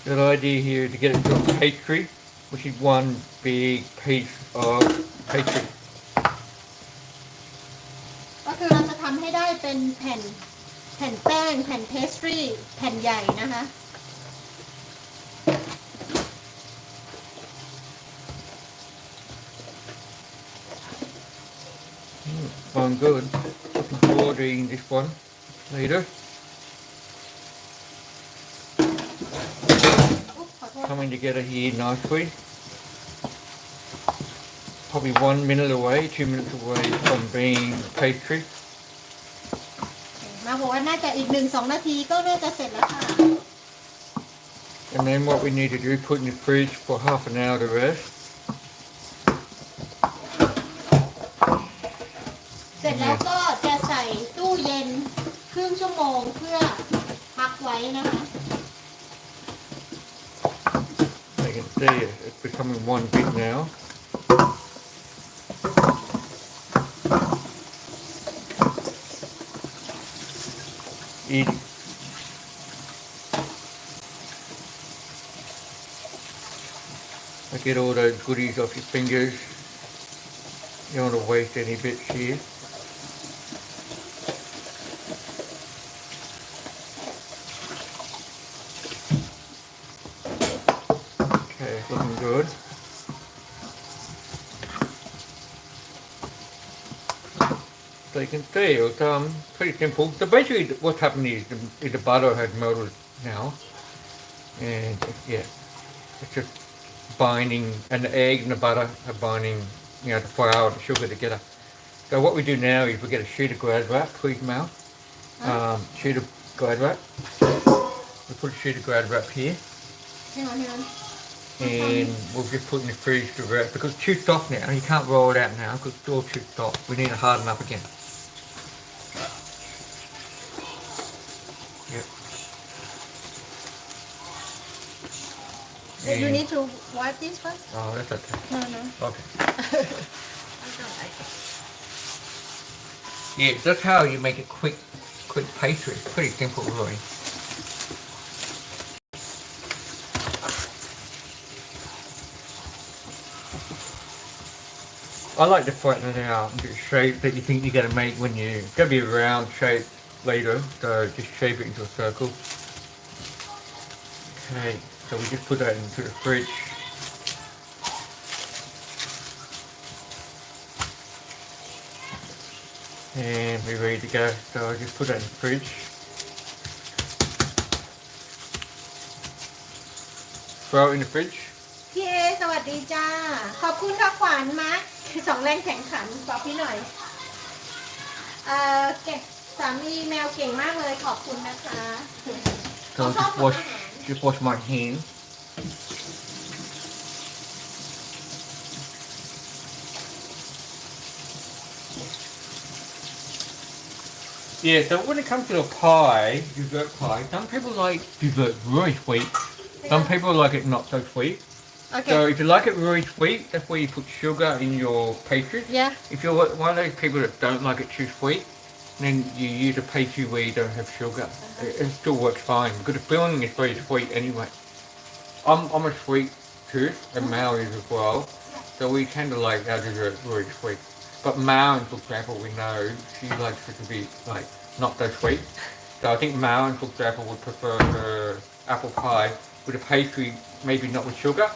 The idea here is to get it to a pastry, which is one big piece of pastry. ก็คือเราจะทำให้ได้เป็นแผ่นแป้งแผ่นเพสตรีแผ่นใหญ่นะคะ Going good. Looking forward to eating this one later. อุ๊บขอโทษ Coming together here nicely. Probably 1 minute away, 2 minutes away from being pastry. มาบอกว่าน่าจะอีก 1-2 นาทีก็น่าจะเสร็จแล้วค่ะ And then what we need to do, put in the fridge for half an hour to rest. เสร็จแล้วก็จะใส่ตู้เย็นครึ่งชั่วโมงเพื่อพักไว้นะคะ You can see it's becoming one bit now. Easy. Get all those goodies off your fingers. You don't want to waste any bits here. Okay, it's looking good. So you can see it's pretty simple. So basically what's happening is the butter has melted now. And yeah, it's just binding, and the egg and the butter are binding, the flour and the sugar together. So what we do now is we get a sheet of glad wrap, please, Maew. Sheet of glad wrap. We put a sheet of glad wrap here, hang on and we'll just put it in the fridge to rest because it's too soft now. You can't roll it out now because it's all too soft. We need to harden up again. Yep. You need to wipe this first? Oh, that's okay. No. Okay. Yeah, that's how you make a quick pastry. It's pretty simple, really. I like to flatten it out into a shape that you think you're going to make when you... It's going to be a round shape later, so just shape it into a circle. Okay, so we just put that into the fridge. And we're ready to go, so I just put that in the fridge. Throw it in the fridge. พี่เอสวัสดีจ้าขอบคุณค่ะขวัญมาสองแรงแข่งขันบอกพี่หน่อยเก่งสามีแมวเก่งมากเลยขอบคุณนะคะ So just wash my hands. Yeah, so when it comes to a pie, dessert pie, some people like dessert really sweet. Some people like it not so sweet. Okay. So if you like it really sweet, that's where you put sugar in your pastry. Yeah. If you're one of those people that don't like it too sweet, then you use a pastry where you don't have sugar. It still works fine because the filling is very sweet anyway. I'm a sweet tooth and Maew is as well. So we tend to like our dessert really sweet. But Maew, for example, we know she likes it to be like not so sweet. So I think Maew, for example, would prefer her apple pie with a pastry, maybe not with sugar,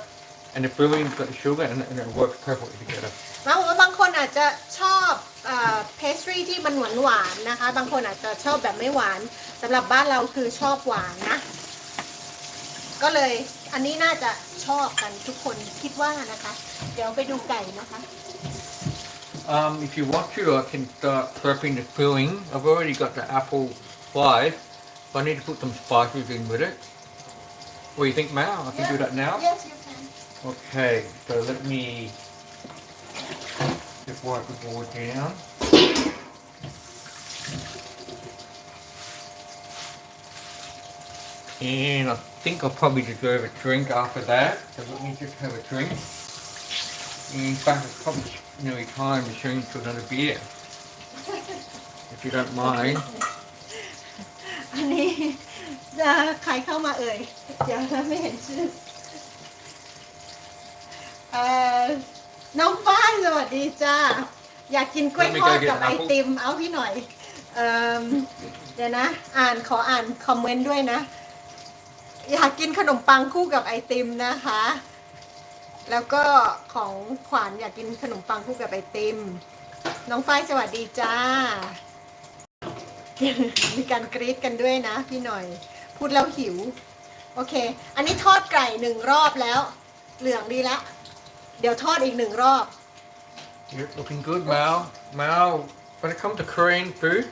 and the filling's got the sugar, and it works perfectly together. มาบอกว่าบางคนอาจจะชอบเพสทรีที่มันหวานๆนะคะบางคนอาจจะชอบแบบไม่หวานสำหรับบ้านเราคือชอบหวานนะก็เลยอันนี้น่าจะชอบกันทุกคนคิดว่านะคะเดี๋ยวไปดูไก่นะคะ If you want to, I can start prepping the filling. I've already got the apple sliced, but I need to put some spices in with it. What do you think, Maew? I can do that now? Yes, you can. Okay, so let me just wipe the board down. And I think I'll probably deserve a drink after that, so let me just have a drink. In fact, it's probably nearly time to change to another beer, if you don't mind. อันนี้ใครเข้ามาเอ่ยเดี๋ยวนะไม่เห็นชื่อน้องฝ้ายสวัสดีจ้าอยากกินกล้วยทอดกับไอติมเอาพี่หน่อยเดี๋ยวนะขออ่านคอมเมนต์ด้วยนะอยากกินขนมปังคู่กับไอติมนะคะแล้วก็ของขวัญอยากกินขนมปังคู่กับไอติมน้องฝ้ายสวัสดีจ้ามีการกรี๊ดกันด้วยนะพี่หน่อยพูดแล้วหิวโอเคอันนี้ทอดไก่1 รอบแล้วเหลืองดีแล้วเดี๋ยวทอดอีก1 รอบ You're looking good, Maew. Maew, when it comes to Korean food,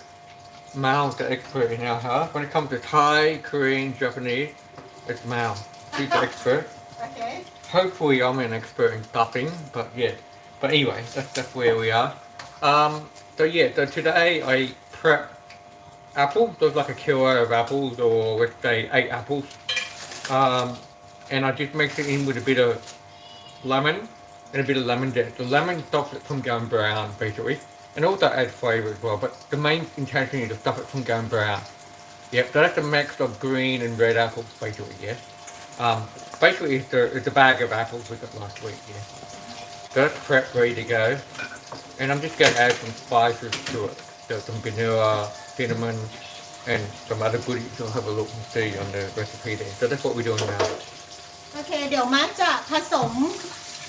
Maew's the expert in our house. When it comes to Thai, Korean, Japanese, it's Maew. She's the expert. Okay. Hopefully I'm an expert in stuffing, but yeah. But anyway, that's where we are. So yeah, so today I prepped apples. There's like a kilo of apples, or let's say 8 apples. And I just mix it in with a bit of lemon and a bit of lemon zest. The lemon stops it from going brown, basically, and also adds flavour as well. But the main intention is to stop it from going brown. Yep, so that's a mix of green and red apples, basically, yes. Basically, it's a bag of apples we got last week, yeah. So that's prepped, ready to go. And I'm just going to add some spices to it. So some vanilla, cinnamon, and some other goodies. You'll have a look and see on the recipe there. So that's what we're doing now. โอเคเดี๋ยวมาร์คจะผสม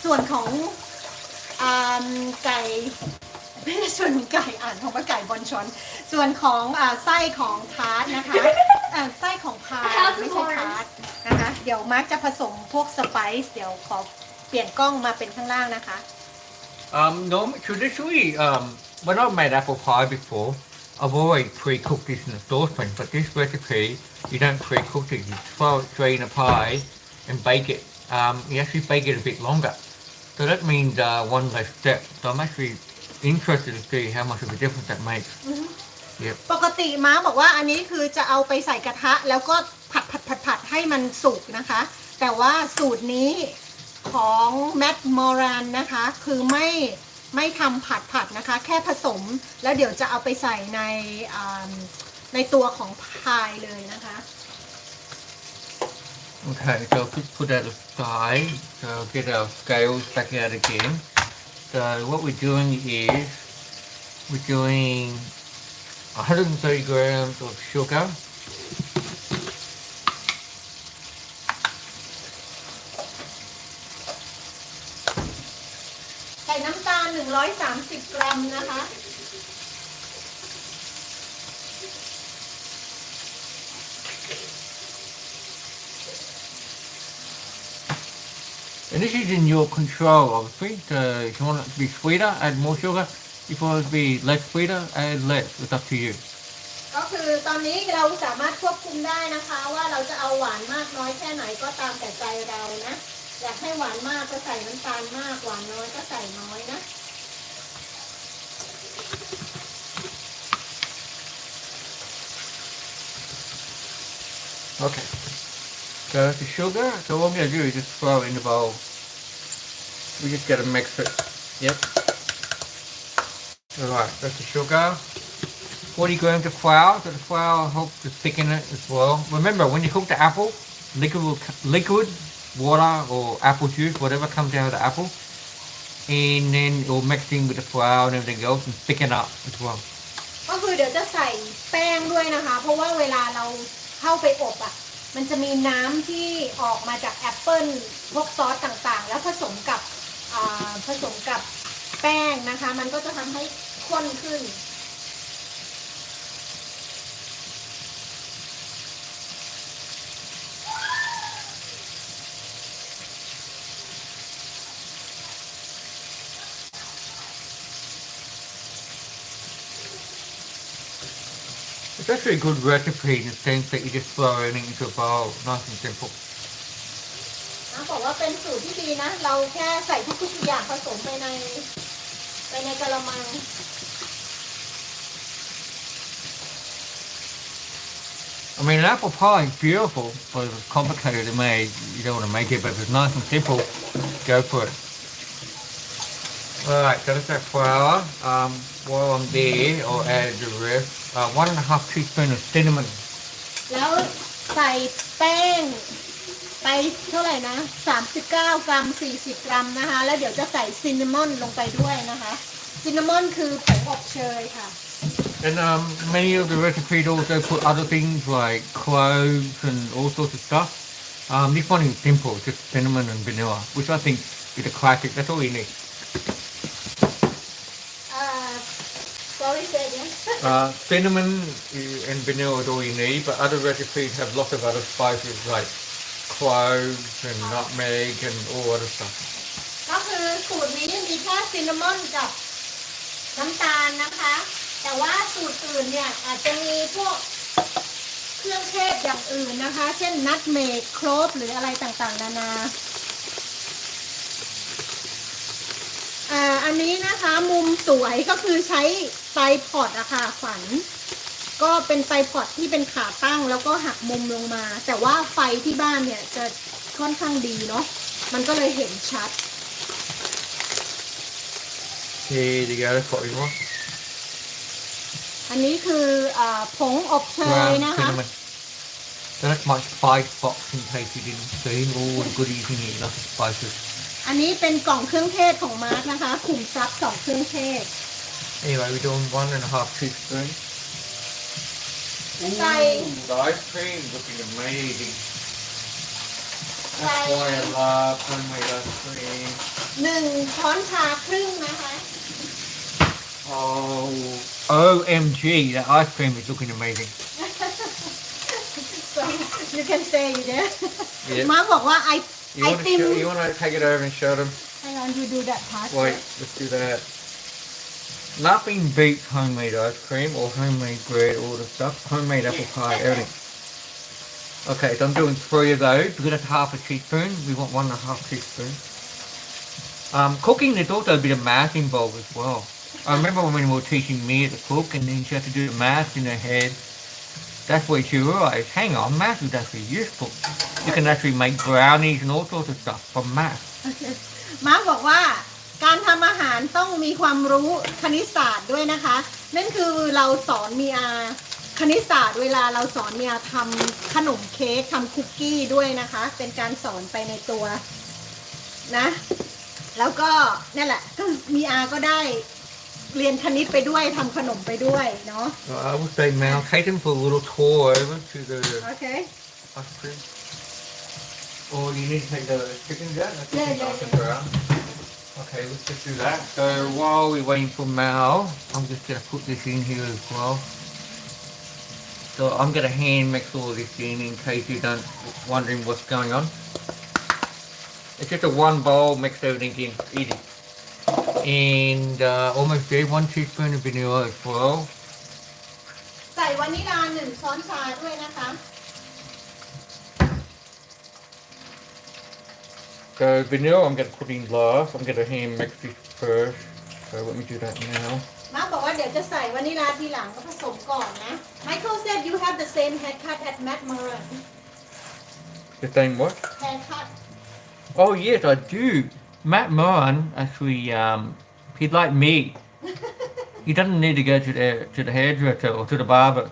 ส่วนของไก่ไม่ใช่ส่วนของไก่ของว่าไก่บอนชอนส่วนของไส้ของทาร์ตนะคะไส้ของพายไม่ใช่ทาร์ตนะคะเดี๋ยวมาร์คจะผสมพวกสไปซ์เดี๋ยวขอเปลี่ยนกล้องมาเป็นข้างล่างนะคะ Traditionally, when I've made apple pie before, I've always pre-cooked this in a saucepan, but this recipe, you don't pre-cook it, you throw it straight in a pie and bake it. You actually bake it a bit longer. So that means one less step. So I'm actually interested to see how much of a difference that makes. Yep. ปกติม้าบอกว่าอันนี้คือจะเอาไปใส่กระทะแล้วก็ผัดให้มันสุกนะคะ แต่ว่าสูตรนี้ของแมทมอรันนะคะคือไม่ ไม่ทำผัดนะคะแค่ผสมแล้วเดี๋ยวจะเอาไปใส่ในตัวของพายเลยนะคะ Okay, so put that aside. So get our scales back out again. So what we're doing is we're doing 130 grams of sugar. ใส่น้ำตาล130 กรัมนะคะ And this is in your control, obviously. So if you want it to be sweeter, add more sugar. If you want it to be less sweeter, add less. It's up to you. ก็คือตอนนี้เราสามารถควบคุมได้นะคะว่าเราจะเอาหวานมากน้อยแค่ไหนก็ตามแต่ใจเรานะอยากให้หวานมากก็ใส่น้ำตาลมากหวานน้อยก็ใส่น้อยนะ Okay. So that's the sugar. So what we're going to do is just throw it in the bowl. We just got to mix it. Yep. Alright, that's the sugar. 40 grams of flour. So the flour helps to thicken it as well. Remember, when you cook the apple, liquid water or apple juice, whatever comes out of the apple, and then it will mix in with the flour and everything else and thicken up as well. ก็คือเดี๋ยวจะใส่แป้งด้วยนะคะเพราะว่าเวลาเราเข้าไปอบอ่ะมันจะมีน้ำที่ออกมาจากแอปเปิลพวกซอสต่างๆแล้วผสมกับแป้งนะคะมันก็จะทำให้ข้นขึ้น It's actually a good recipe in the sense that you just throw everything into a bowl, nice and simple. นะบอกว่าเป็นสูตรที่ดีนะเราแค่ใส่ทุกๆอย่างผสมไปในกะละมัง I mean, an apple pie is beautiful, but if it's complicated to make, you don't want to make it, but if it's nice and simple, go for it. Alright, so that's that flour. While I'm there, I'll add the rest. 1.5 teaspoon of cinnamon. แล้วใส่แป้งไปเท่าไหร่นะ39 กรัม40 กรัมนะคะแล้วเดี๋ยวจะใส่ซินนามอนลงไปด้วยนะคะซินนามอนคือผงอบเชยค่ะ And many of the recipes also put other things like cloves and all sorts of stuff. This one is simple, just cinnamon and vanilla, which I think is a classic. That's all you need. sorry say again Cinnamon and vanilla is all you need, but other recipes have lots of other spices like cloves and nutmeg and all other stuff. ก็คือสูตรนี้มีแค่ซินนามอนกับน้ำตาลนะคะแต่ว่าสูตรอื่นเนี่ยอาจจะมีพวกเครื่องเทศอย่างอื่นนะคะเช่นนัทเมกโคลฟหรืออะไรต่างๆนานาอันนี้นะคะมุมสวยก็คือใช้ไตรพอดอะค่ะฝันก็เป็นไตรพอดที่เป็นขาตั้งแล้วก็หักมุมลงมาแต่ว่าไฟที่บ้านเนี่ยจะค่อนข้างดีเนาะมันก็เลยเห็นชัด Here you go, that's what we want. อันนี้คือผงอบเชย Ground นะคะ cinnamon. So that's my spice box in case you didn't see all the goodies in here, lots of spices. อันนี้เป็นกล่องเครื่องเทศของมาร์คนะคะขุมทรัพย์2เครื่องเทศ Anyway, we're doing 1.5 teaspoons. Ooh, Say- the ice cream is looking amazing. That's Say- why I love homemade ice cream. 1 ช้อนชาครึ่งนะคะ Oh, OMG, that ice cream is looking amazing. so you can say it there Yeah. มาร์คบอกว่าไอ You want, to ติม show, you want to take it over and show them? hang on you do that part Wait, let's do that. Nothing beats homemade ice cream or homemade bread, all the stuff. Homemade apple pie, everything. Okay, so I'm doing 3 of those because that's half a teaspoon. We want 1.5 teaspoons. Cooking, there's also a bit of math involved as well. I remember when we were teaching Maew to cook and then she had to do the math in her head. That's where she realised, hang on, math is actually useful. You can actually make brownies and all sorts of stuff from math. มาร์คบอกว่า การทำอาหารต้องมีความรู้คณิตศาสตร์ด้วยนะคะ นั่นคือเราสอนมีอาคณิตศาสตร์เวลาเราสอนมีอาทำขนมเค้กทำคุกกี้ด้วยนะคะ เป็นการสอนไปในตัวนะ แล้วก็นั่นแหละมีอาก็ได้เรียนคณิตไปด้วยทำขนมไปด้วยเนาะ I would say Maew, take them for a little tour over to the โอเค ice cream. Or you need to take the chicken down. That's Yeah, nice yeah, and brown. Okay, let's just do that. So while we're waiting for Maew, I'm just gonna put this in here as well. So I'm gonna hand mix all this in case you don't wondering what's going on. It's just a one bowl, mix everything in, easy. And almost there, 1 teaspoon of vanilla as well. ใส่วานิลา1 ช้อนชาด้วยนะคะ So vanilla I'm gonna put in last. I'm gonna hand mix this first. So let me do that now. มาบอกว่าเดี๋ยวจะใส่วานิลาทีหลังก็ผสมก่อนนะ Michael said you have the same haircut at Matt Moran The same what? haircut Oh yes, I do. Matt Moran actually, he'd like me. He doesn't need to go to the hairdresser or to the barber.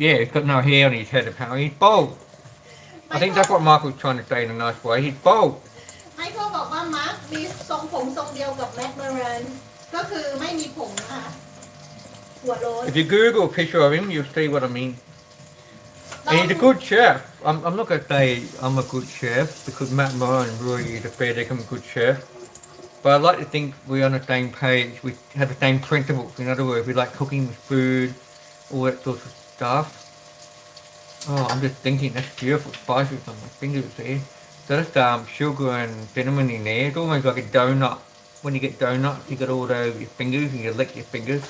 Yeah, he's got no hair on his head apparently. He's bald. I think that's what Michael's trying to say in a nice way. He's bald. Michael บอกว่ามาร์คมีทรงผมทรงเดียวกับ Matt Moran ก็คือไม่มีผมนะคะหัวโล้น If you Google a picture of him, you'll see what I mean. And he's a good chef. I'm not going to say I'm a good chef because Matt Moran really is a fair decent good chef. But I like to think we're on the same page. We have the same principles. In other words, we like cooking with food, all that sort of stuff. Oh, I'm just thinking that's beautiful spices on my fingers there. So that's sugar and cinnamon in there. It's almost like a donut. When you get donuts, you got all those your fingers and you lick your fingers.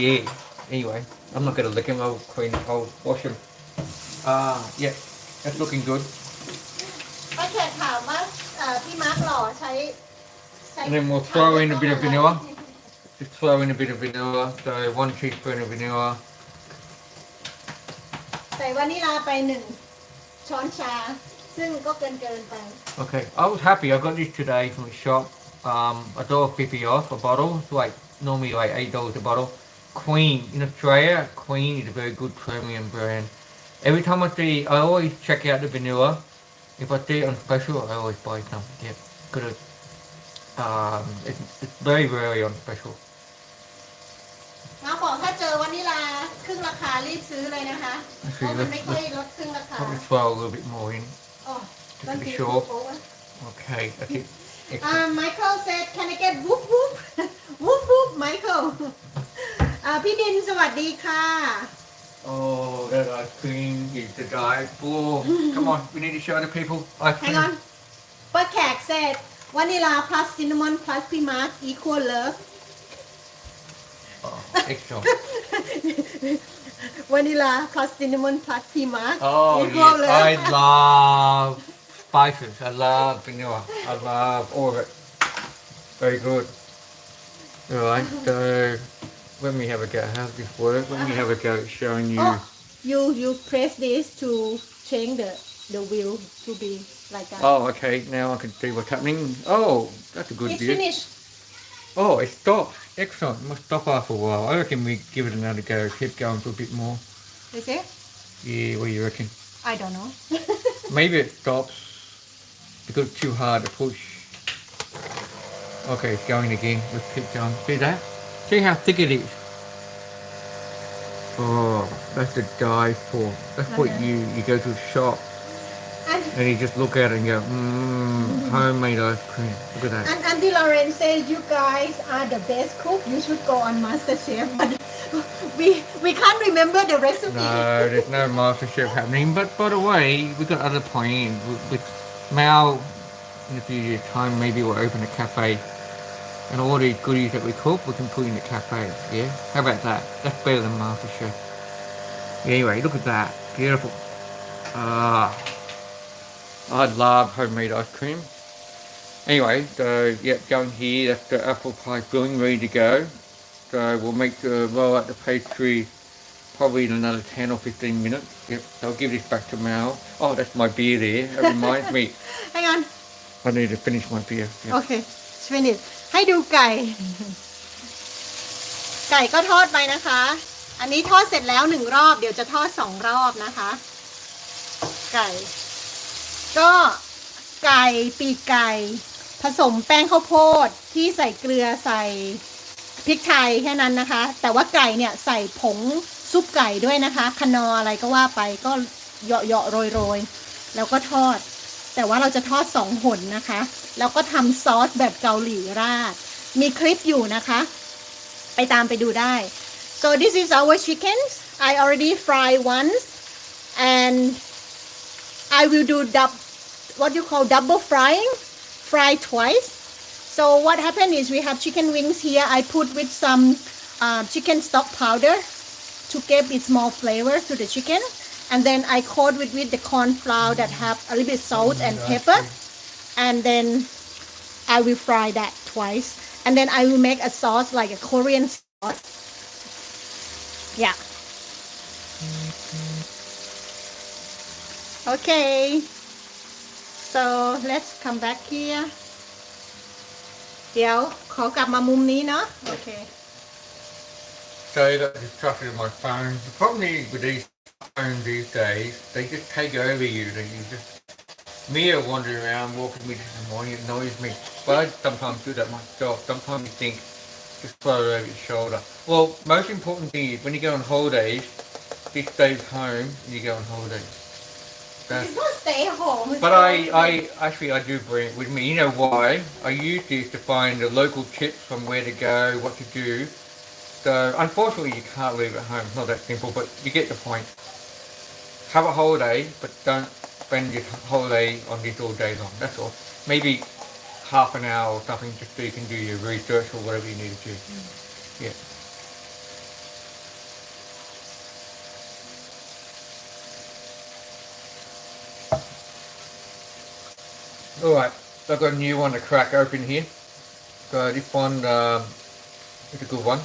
Yeah. Anyway, I'm not going to lick them. I'll clean. I'll wash them. Yeah, that's looking good. ป้าแขกถามว่าพี่มาร์คหล่อใช้ And then we'll throw in a bit of vanilla. Just throw in a bit of vanilla. So 1 teaspoon of vanilla. ใส่วานิลาไป1 ช้อนชา ซึ่งก็เกินไป Okay, I was happy. I got this today from the shop. $1.50 off a bottle. It's like normally like $8 a bottle. Queen in Australia. Queen is a very good premium brand. Every time I see, I always check out the vanilla. If I see it on special, I always buy some. Yeah, good. It's very rarely on special. มาบอกถ้าเจอวานิลาครึ่งราคารีบซื้อเลยนะคะ เพราะมันไม่ค่อยลดครึ่งราคา Probably throw a little bit more in. อ๋อ Just ต้น to ที be sure. โป๊ะ Okay, that's it. Excellent. Michael said can I get whoop whoop whoop whoop Michael พี่ดินสวัสดีค่ะ Oh, that ice cream is to die for. Come on, we need to show the people ice cream. Hang on ป้าแขก said วานิลา plus cinnamon plus พี่มาร์ค equal love Oh, excellent. วานิลา plus cinnamon plus พี่มาร์ค Oh, equal yes. love I love spices. I love vanilla. I love all of it. Very good. Alright, so let me have a go. How does this work? Let me have a go at showing you. Oh, you press this to change the wheel to be like that. Oh, okay. Now I can see what's happening. Oh, that's a good It's view. finished. Oh, it stopped. Excellent. It must stop after a while. I reckon we give it another go. Keep going for a bit more. Is it? Yeah, what do you reckon? I don't know. Maybe it stops because it's too hard to push. Okay, it's going again. Let's keep going. See that? See how thick it is? Oh, that's to die for. That's what Okay. you go to a shop and and you just look at it and go, homemade ice cream. Look at that. and Auntie Lauren says you guys are the best cook. You should go on MasterChef. But we can't remember the recipe. No, there's no MasterChef happening. But by the way, we've got other plans. With Maew, in a few years' time, maybe we'll open a cafe. And all these goodies that we cook, we can put in the cafe. Yeah? How about that? That's better than MasterChef. Anyway, look at that. Beautiful. I love homemade ice cream. Anyway, so, yep, going here. That's the apple pie filling ready to go. So we'll make the roll out the pastry probably in another 10 or 15 minutes. Yep, so I'll give this back to Maew. Oh, that's my beer there. That reminds me. Hang on. I need to finish my beer. โอเคฟินิชให้ดูไก่ ไก่ก็ทอดไปนะคะ อันนี้ทอดเสร็จแล้ว1 รอบ เดี๋ยวจะทอด2 รอบนะคะ ไก่ ก็ไก่ปีกไก่ ผสมแป้งข้าวโพดที่ใส่เกลือใส่พริกไทยแค่นั้นนะคะ แต่ว่าไก่เนี่ยใส่ผงซุปไก่ด้วยนะคะคนออะไรก็ว่าไปก็เหยาะโรยแล้วก็ทอด แต่ว่าเราจะทอด2 หนนะคะ แล้วก็ทำซอสแบบเกาหลีราด มีคลิปอยู่นะคะ ไปตามไปดูได้ so this is our chickens I already fry once and I will do what you call double frying fry twice so what happened is we have chicken wings here I put with some chicken stock powder to give it more flavor to the chicken and then I coat with the corn flour that have a little bit salt and pepper and then I will fry that twice and then I will make a sauce like a Korean sauce yeah okay so let's come back here เดี๋ยวขอกลับมามุมนี้เนาะโอเค So I got distracted with my phone. The problem is with these phones these days, they just take over you. You just Maew wandering around, walking me this morning, it annoys me. But I sometimes do that myself. Sometimes you think, just throw it over your shoulder. Well, most important thing is when you go on holidays, this stays home and you go on holidays. it's not stay home But I actually I do bring it with me. You know why? I use this to find the local tips from where to go, what to do. So unfortunately you can't leave it home. It's not that simple, but you get the point. Have a holiday, but don't spend your holiday on this all day long. That's all. Maybe half an hour or something just so you can do your research or whatever you need to do. Yeah. Alright, I've got a new one to crack open here. So this one is a good one.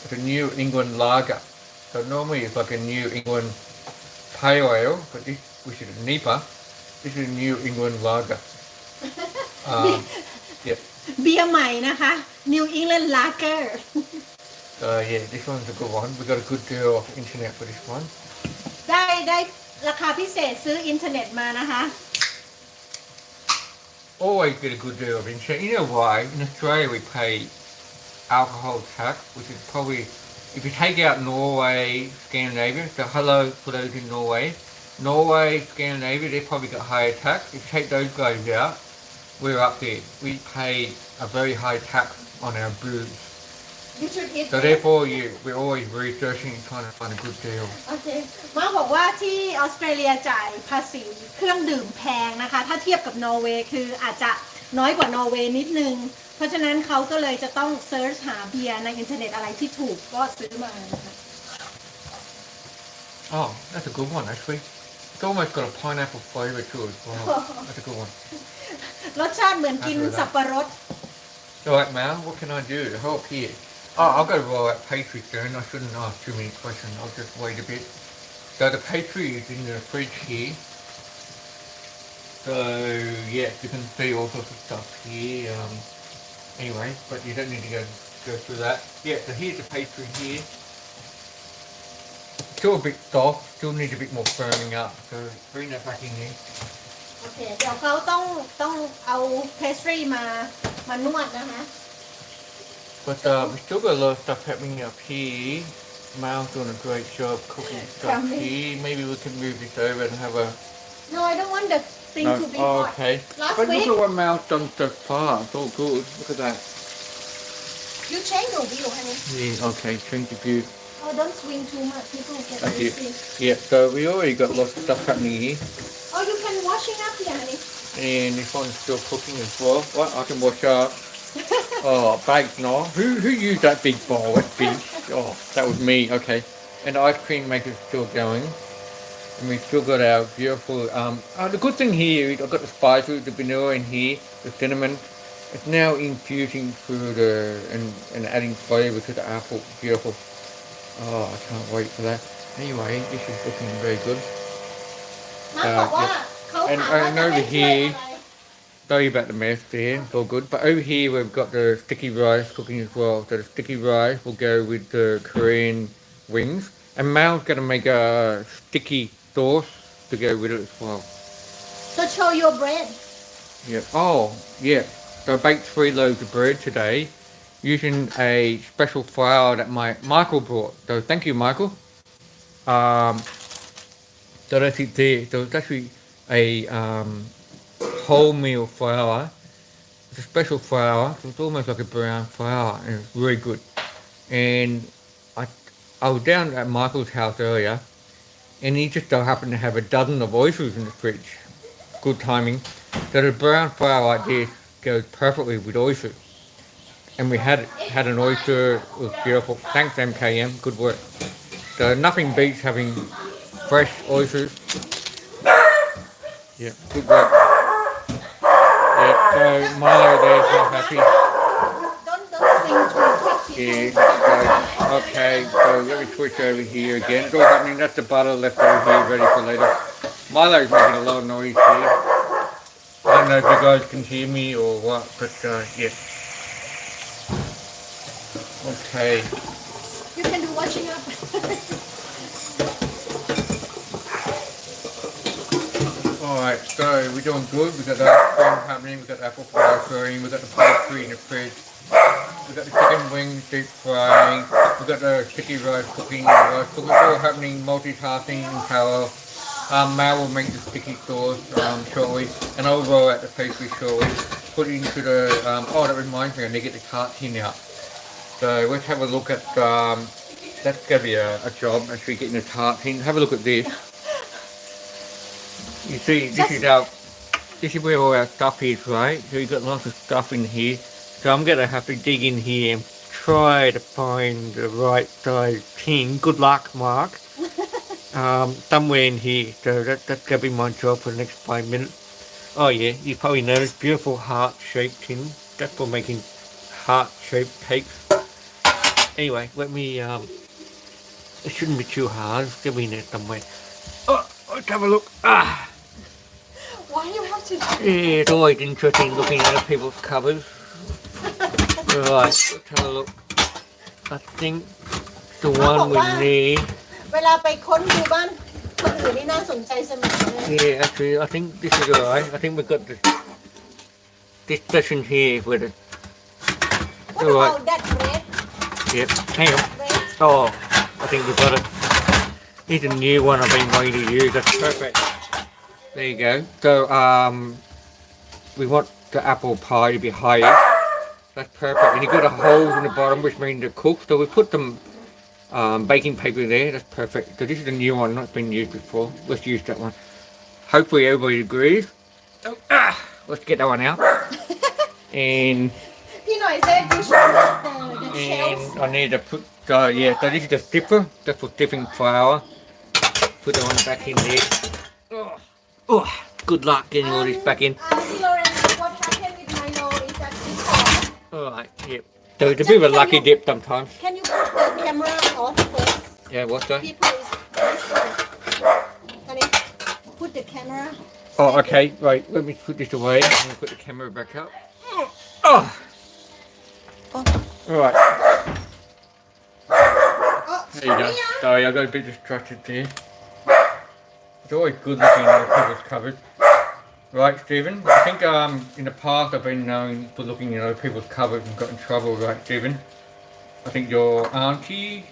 It's a New England lager. So normally it's like a New England pale ale, but this, which is a NEPA, this is a New England lager. Yeah. เบียร์ใหม่นะคะ New England Lager So yeah, this one's a good one. We got a good deal off the internet for this one. ได้ราคาพิเศษซื้ออินเทอร์เน็ตมานะคะ Always get a good deal of internet. You know why? In Australia we pay alcohol tax, which is probably, if you take out Norway, Scandinavia, so hello for those in Norway, Scandinavia, they've probably got higher tax. If you take those guys out, we're up there. We pay a very high tax on our booze. You should eat So therefore, we're always researching and trying to find a good deal. โอเคมาบอกว่าที่ออสเตรเลียจ่ายภาษีเครื่องดื่มแพงนะคะ ถ้าเทียบกับนอร์เวย์คืออาจจะน้อยกว่านอร์เวย์นิดนึง เพราะฉะนั้นเขาก็เลยจะต้องเซิร์ชหาเบียร์ในอินเทอร์เน็ตอะไรที่ถูกก็ซื้อมานะคะ Oh, that's a good one actually. It's almost got a pineapple flavour to it as well. That's a good one. รสชาติเหมือนกินสับปะรด Alright, Mal, what can I do to help here? Oh, I've got to roll out pastry soon. I shouldn't ask too many questions. I'll just wait a bit. So the pastry is in the fridge here. So yeah, you can see all sorts of stuff here. Anyway, but you don't need to go through that. Yeah, so here's the pastry here. Still a bit soft. Still needs a bit more firming up. So bring that back in here. โอเค เดี๋ยวเขาต้องเอาเพสทรีมานวดนะคะ But we still got a lot of stuff happening up here. Maew doing a great job cooking stuff here. Maybe we can move this over and have a... No I don't want the thing to be hot okay. Last But week look at what Maew's done so far. It's all good. Look at that. you change your view honey Yeah, okay, change the view. oh don't swing too much people get Thank you. thirsty Yeah, so we already got lots of stuff happening here. oh you can washing up here honey And this one's still cooking as well. What? I can wash up. Oh, baked no. Who used that big bowl? That's big. Oh, that was me. Okay. And the ice cream maker's still going. And we've still got our beautiful... the good thing here is I've got the spices, the vanilla in here, the cinnamon. It's now infusing through and adding flavour to the apple. Beautiful. Oh, I can't wait for that. Anyway, this is looking very good. มาบอกว่าเขาถามว่า and จะ over ให้ช่วย here อะไร Sorry about the mess there, it's all good. But over here we've got the sticky rice cooking as well. So the sticky rice will go with the Korean wings. And Maew's going to make a sticky sauce to go with it as well. So show your bread. Yeah. Oh, yeah. So I baked 3 loaves of bread today using a special flour that Michael brought. So thank you, Michael. So that's it there. So it's actually a wholemeal flour. It's a special flour. So it's almost like a brown flour, and it's really good. And I was down at Michael's house earlier, and he just so happened to have a dozen of oysters in the fridge. Good timing. So the brown flour like this goes perfectly with oysters. And we had an oyster. It was beautiful. Thanks, MKM. Good work. So nothing beats having fresh oysters. Yeah, good work. Yeah, so Milo there's so happy. Don't swing too quick. Yeah, so, okay, so let me switch over here again. It's all happening. That's the butter left over here, ready for later. Milo's making a lot of noise here. I don't know if you guys can hear me or what, but yeah. Okay. You can do washing up. Alright, so we're doing good. We've got the ice cream happening, we've got the apple pie cream, we've got the pastry in the fridge, we've got the chicken wings deep frying, we've got the sticky rice cooking, rice cooking. It's all happening, multitasking in parallel. Maew will make the sticky sauce shortly, and I'll roll out the pastry shortly. Put it into the, oh that reminds me, I need to get the tart tin out. So let's have a look at, that's going to be a job, actually getting the tart tin. Have a look at this. You see, this is where all our stuff is, right? So you've got lots of stuff in here. So I'm going to have to dig in here and try to find the right size tin. Good luck, Mark. Somewhere in here. So that's going to be my job for the next 5 minutes. Oh yeah, you probably noticed beautiful heart-shaped tin. That's for making heart-shaped cakes. Anyway, let me, it shouldn't be too hard. It's going to be in there somewhere. Oh, let's have a look. Ah! Why do you have to? Yeah, it's always interesting looking at other people's covers. Right, let's have a look. I think the one we need. เวลาไปค้นดูบ้านคนอื่นนี่น่าสนใจเสมอ Yeah, actually, I think this is alright. I think we've got this section here with it. What Alright. about that bread? Yep, hang on. Bread? Oh, I think we've got it. Here's a new one I've been waiting to use. That's perfect. There you go. So, we want the apple pie to be higher. That's perfect. And you've got a holes in the bottom, which means they're cooked. So we put some baking paper there. That's perfect. So this is a new one, not been used before. Let's use that one. Hopefully everybody agrees. So, let's get that one out. And พี่หน่อย said you should put the shells. I need to put, yeah, so this is the dipper. That's for dipping flour. Put that one back in there. Oh, good luck getting all this back in. Auntie Lauren, what happened with Milo is that it's Alright, yep. So it's a bit of a lucky dip sometimes. Can you put the camera off first? Yeah, what's that? People is Honey, put the camera. Oh, okay, right, let me put this away and put the camera back up. Oh! Alright, Oh, there you go. Sorry, I got a bit distracted there. It's always good looking at other people's covers. Right, Stephen? I think in the past I've been known for looking at other people's covers and got in trouble, right, Stephen? I think your auntie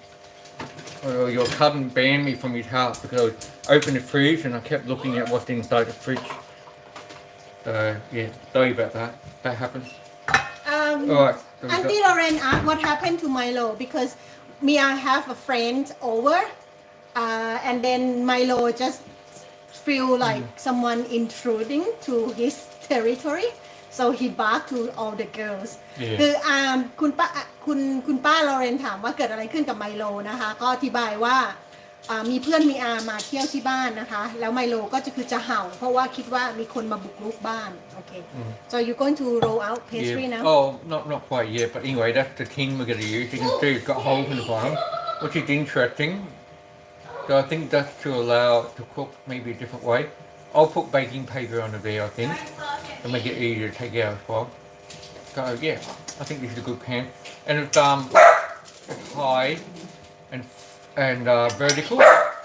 or your cousin banned me from his house because I opened the fridge and I kept looking at what's inside the fridge. So, yeah, sorry about that. That happens. Alright. Auntie Lauren asked what happened to Milo because Mia have a friend over and then Milo just feel like someone intruding to his territory so he barked to all the girls คือคุณป้าลอเรนถามว่าเกิดอะไรขึ้นกับไมโลนะคะก็อธิบายว่ามีเพื่อนมีอามาเที่ยวที่บ้านนะคะแล้วไมโลก็จะเห่าเพราะว่าคิดว่ามีคนมาบุกรุกบ้านโอเค so you going to roll out pastry now Oh, not quite yet, but anyway, that's the tin we're going to use. You can see it's got holes in the bottom, which is interesting. So I think that's to allow it to cook maybe a different way. I'll put baking paper on the there, I think. to make it easier to take out as well. So yeah, I think this is a good pan, and it's high and vertical.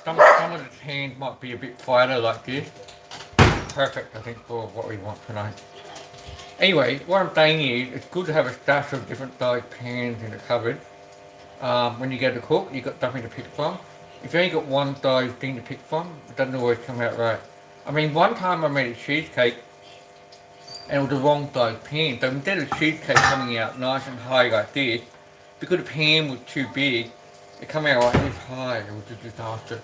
Some of the pans might be a bit flatter like this. Perfect, I think, for what we want tonight. Anyway, what I'm saying is, it's good to have a stash of different size pans in the cupboard. When you go to cook, you've got something to pick from. If you only got one size thing to pick from, it doesn't always come out right. I mean, one time I made a cheesecake and it was the wrong size pan. So instead of cheesecake coming out nice and high like this, because the pan was too big, it came out like this high. It was a disaster.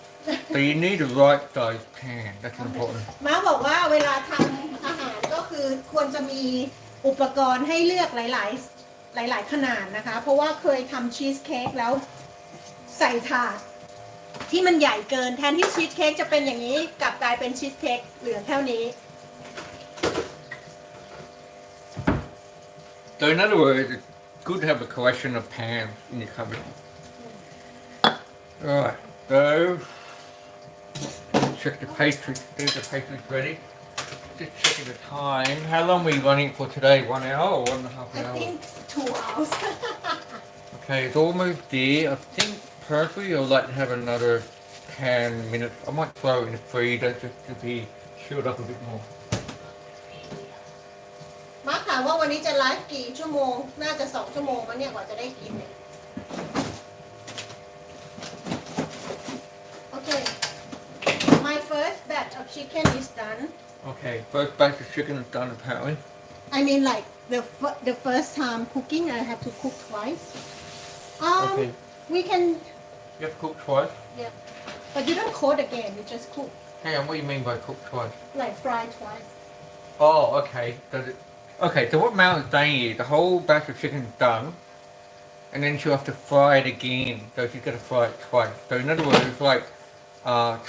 So you need the right size pan. That's important. ม้าบอกว่าเวลาทำอาหารก็คือควรจะมีอุปกรณ์ให้เลือกหลายขนาดนะคะเพราะว่าเคยทำชีสเค้กแล้วใส่ถาดที่มันใหญ่เกินแทนที่ชีสเค้กจะเป็นอย่างนี้กลับกลายเป็นชีสเค้กเหลือเท่านี้ So in other words, it's good to have a collection of pans in your cupboard. Alright, so check the pastry. There's the pastry ready. Just checking the time. How long are we running for today? 1 hour or 1.5 I hours? think 2 hours Okay, it's almost there. I think personally I would like to have another 10 minutes. I might throw it in the freezer just to be chilled up a bit more. มาร์คถามว่าวันนี้จะไลฟ์กี่ชั่วโมงน่าจะ2 ชั่วโมงแล้วเนี่ยกว่าจะได้กินเนี่ย Okay my first batch of chicken is done Okay, first batch of chicken is done apparently. I mean like the first time cooking I have to cook twice Okay. we can You have to cook twice? yeah but you don't coat again you just cook Hang on, what do you mean by cook twice? like fry twice Oh, okay. Okay, so what Maew is saying is the whole batch of chicken is done, and then she'll have to fry it again. So she's got to fry it twice. So in other words, it's like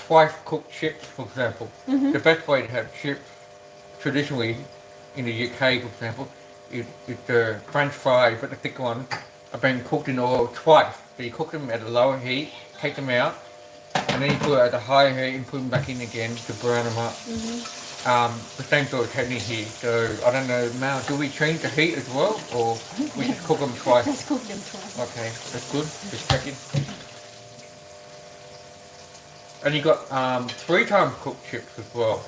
twice cooked chips, for example. The best way to have chips, traditionally, in the UK, for example, is the French fries, but the thick ones, are being cooked in oil twice. So you cook them at a lower heat, take them out, and then you put it at a higher heat and put them back in again to brown them up. The same sort of technique here. So I don't know, Maew, do we change the heat as well, or we just cook them twice? just cook them twice Okay, that's good. Just checking. And you got 3 times cooked chips as well.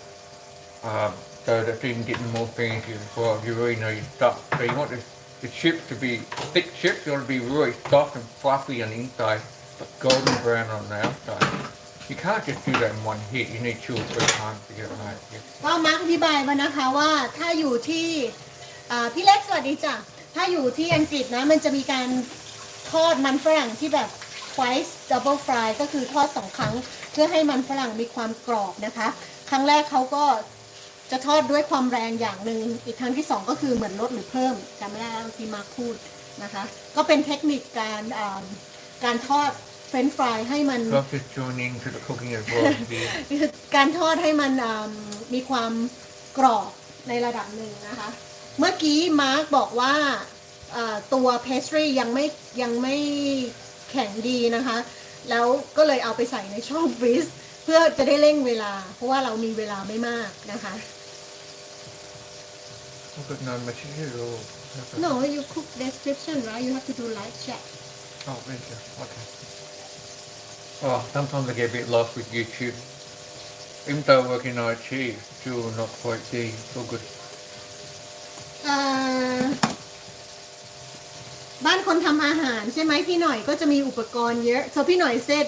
So that's even getting more fancy as well. You really know your stuff. So you want the chips to be thick chips. You want to be really soft and fluffy on the inside, but golden brown on the outside. You can't just do that in one hit. You need 2 or 3 times to get it right. ก็มาร์คอธิบายมานะคะว่าถ้าอยู่ที่พี่เล็กสวัสดีจ้ะถ้าอยู่ที่อังกฤษนะมันจะมีการทอดมันฝรั่งที่แบบ twice double fry ก็คือทอด2 ครั้งเพื่อให้มันฝรั่งมีความกรอบนะคะครั้งแรกเขาก็จะทอดด้วยความแรงอย่างหนึ่งอีกครั้งที่2ก็คือเหมือนลดหรือเพิ่มจำไม่ได้แล้วที่มาร์คพูดนะคะก็เป็นเทคนิคการทอดเฟรนช์ฟรายให้มัน Love to join in to the cooking as well. คือการทอดให้มันมีความกรอบในระดับหนึ่งนะคะเมื่อกี้มาร์คบอกว่าตัวเพสตรียังไม่แข็งดีนะคะแล้วก็เลยเอาไปใส่ในช่องฟรีซเพื่อจะได้เร่งเวลาเพราะว่าเรามีเวลาไม่มากนะคะ I've got no material. No you cook description right you have to do live chat Oh, thank you. Okay. Oh, sometimes I get a bit lost with YouTube. Even though I work in IT, still not quite there. It's all good. บ้านคนทำอาหารใช่ไหมพี่หน่อยก็จะมีอุปกรณ์เยอะ so พี่หน่อย said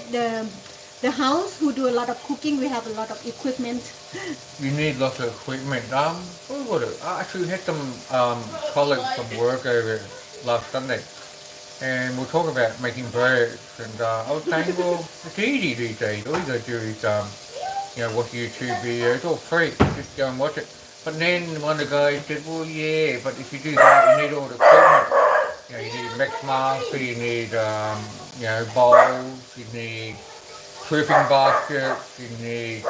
the house who do a lot of cooking we have a lot of equipment You need lots of equipment. I actually had some colleagues from work over last Sunday, and we'll talk about making bread. And I was saying, well, it's easy these days. All you gotta do is, watch YouTube videos. It's all free. Just go and watch it. But then one of the guys said, well, yeah, but if you do that, you need all the equipment. You need mix master, you need, bowls, you need proofing baskets, you need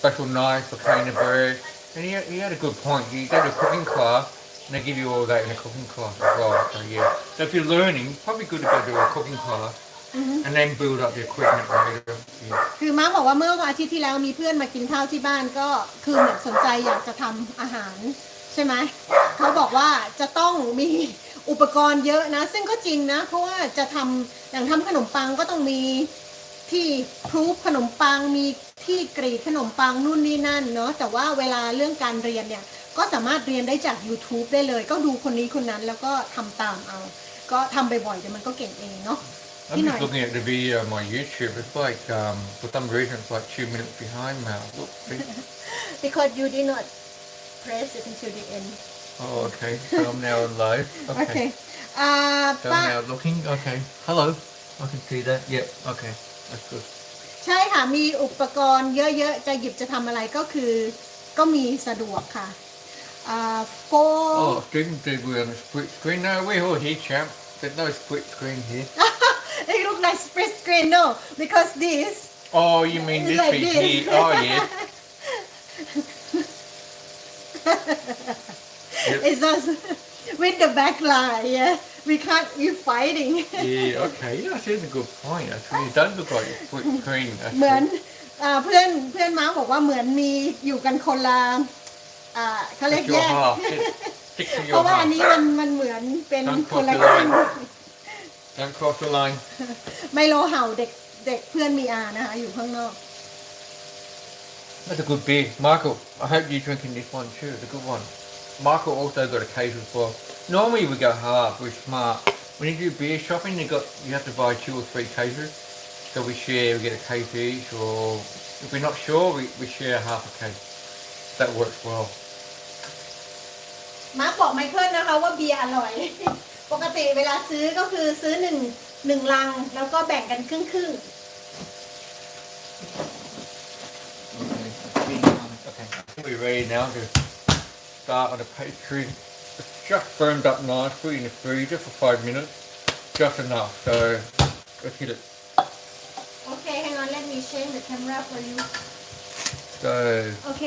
special knives for cutting the bread. And he had a good point. You go to a cooking class, and they give you all that in a cooking class as well. So yeah. So if you're learning, probably good to go to a cooking class and then build up the equipment later. Yeah. คือม้าบอกว่าเมื่ออาทิตย์ที่แล้วมีเพื่อนมากินข้าวที่บ้านก็คือเหมือนสนใจอยากจะทำอาหาร ใช่ไหมเขาบอกว่าจะต้องมีอุปกรณ์เยอะนะ ซึ่งก็จริงนะ เพราะว่าจะทำอย่างทำขนมปังก็ต้องมีที่พรูฟขนมปังมีที่กรีดขนมปังนู่นนี่นั่นเนาะแต่ว่าเวลาเรื่องการเรียนเนี่ยก็สามารถเรียนได้จาก YouTube ได้เลย ก็ดูคนนี้คนนั้นแล้วก็ทำตามเอา ก็ทำบ่อยๆเดี๋ยวมันก็เก่งเองเนาะ I'm just looking at the video on my YouTube. It's like, for some reason, it's like 2 minutes behind now. Look, see? because you did not press it until the end Oh, okay. So I'm now on live. Okay. okay So ป้า I'm now looking. Okay. Hello. I can see that. Yep. Okay. That's good. ใช่ค่ะ มีอุปกรณ์เยอะๆ จะหยิบจะทำอะไรก็คือ ก็มีสะดวกค่ะโฟ Oh, Stephen said we're on a split screen. No, we're all here, champ. There's no split screen here. it look like split screen no because this Oh, you mean is this like bit this here? Oh, yeah. it's just with the backline yeah we can't we fighting Yeah, okay. Yeah, that's a good point. Actually, it does look like a split screen. เหมือน Actually. เพื่อนม้าบอกว่าเหมือนมีอยู่กันคนละเขาเรียก It's แย your ก half. Stick to เพ your ราะว่าอันนี้ half. มันเหมือนเป็น Don't คนละ cross the ครึ่ง line. Don't cross the line. ไมโลเห่าเด็กเพื่อนมีอานะคะอยู่ข้างนอก That's a good beer. Michael, I hope you're drinking this one too. It's a good one. Michael also got a case as well. Normally we go hard, we're smart. When you do beer shopping, you have to buy 2 or 3 cases. So we share, we get a case each, or if we're not sure, we share half a case. That works well. มาร์คบอกไมเคิลนะคะว่าเบียร์อร่อย ปกติเวลาซื้อก็คือซื้อหนึ่งลัง แล้วก็แบ่งกันครึ่ง Okay, we're ready now to start on the pastry. It's just firmed up nicely in the freezer for 5 minutes. Just enough, so let's hit it. โอเค hang on let me change the camera for you So, โอเค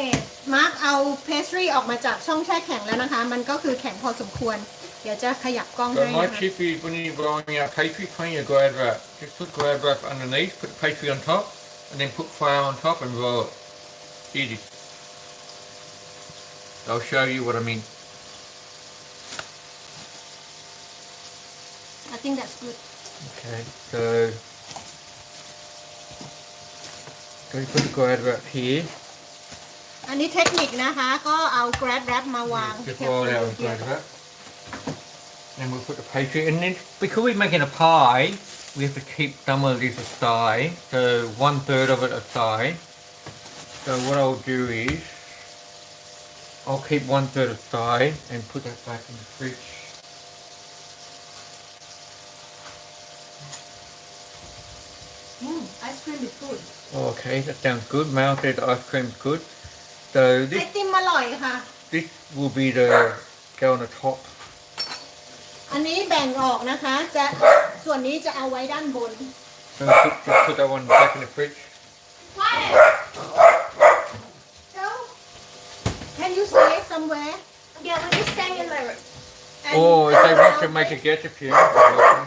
มาร์คเอาเพสทรีออกมาจากช่องแช่แข็งแล้วนะคะ มันก็คือแข็งพอสมควร เดี๋ยวจะขยับกล้อง so ให้ my นะคะ tip is when you're rolling out pastry, clean your grab wrap. Just put grab wrap underneath, put the pastry on top, and then put flour on top and roll it. Easy. I'll show you what I mean. I think that's good Okay, so you put the grab wrap here. อันนี้เทคนิคนะคะ ก็เอา grab wrap มาวาง Just roll it out with grab wrap. Then we'll put the pastry, and then because we're making a pie, we have to keep some of this aside. So 1/3 of it aside. So what I'll do is I'll keep 1/3 aside and put that back in the fridge. ice cream is good Okay, that sounds good. Maew said the ice cream's good. So ไอ this ติมอร่อยค่ะ will be the go on the top. อันนี้แบ่งออกนะคะ ส่วนนี้จะเอาไว้ด้านบน So just put that one back in the fridge. So can you stay somewhere Yeah, we're just staying in my room. And Or if they want to make a get appearance, they're welcome.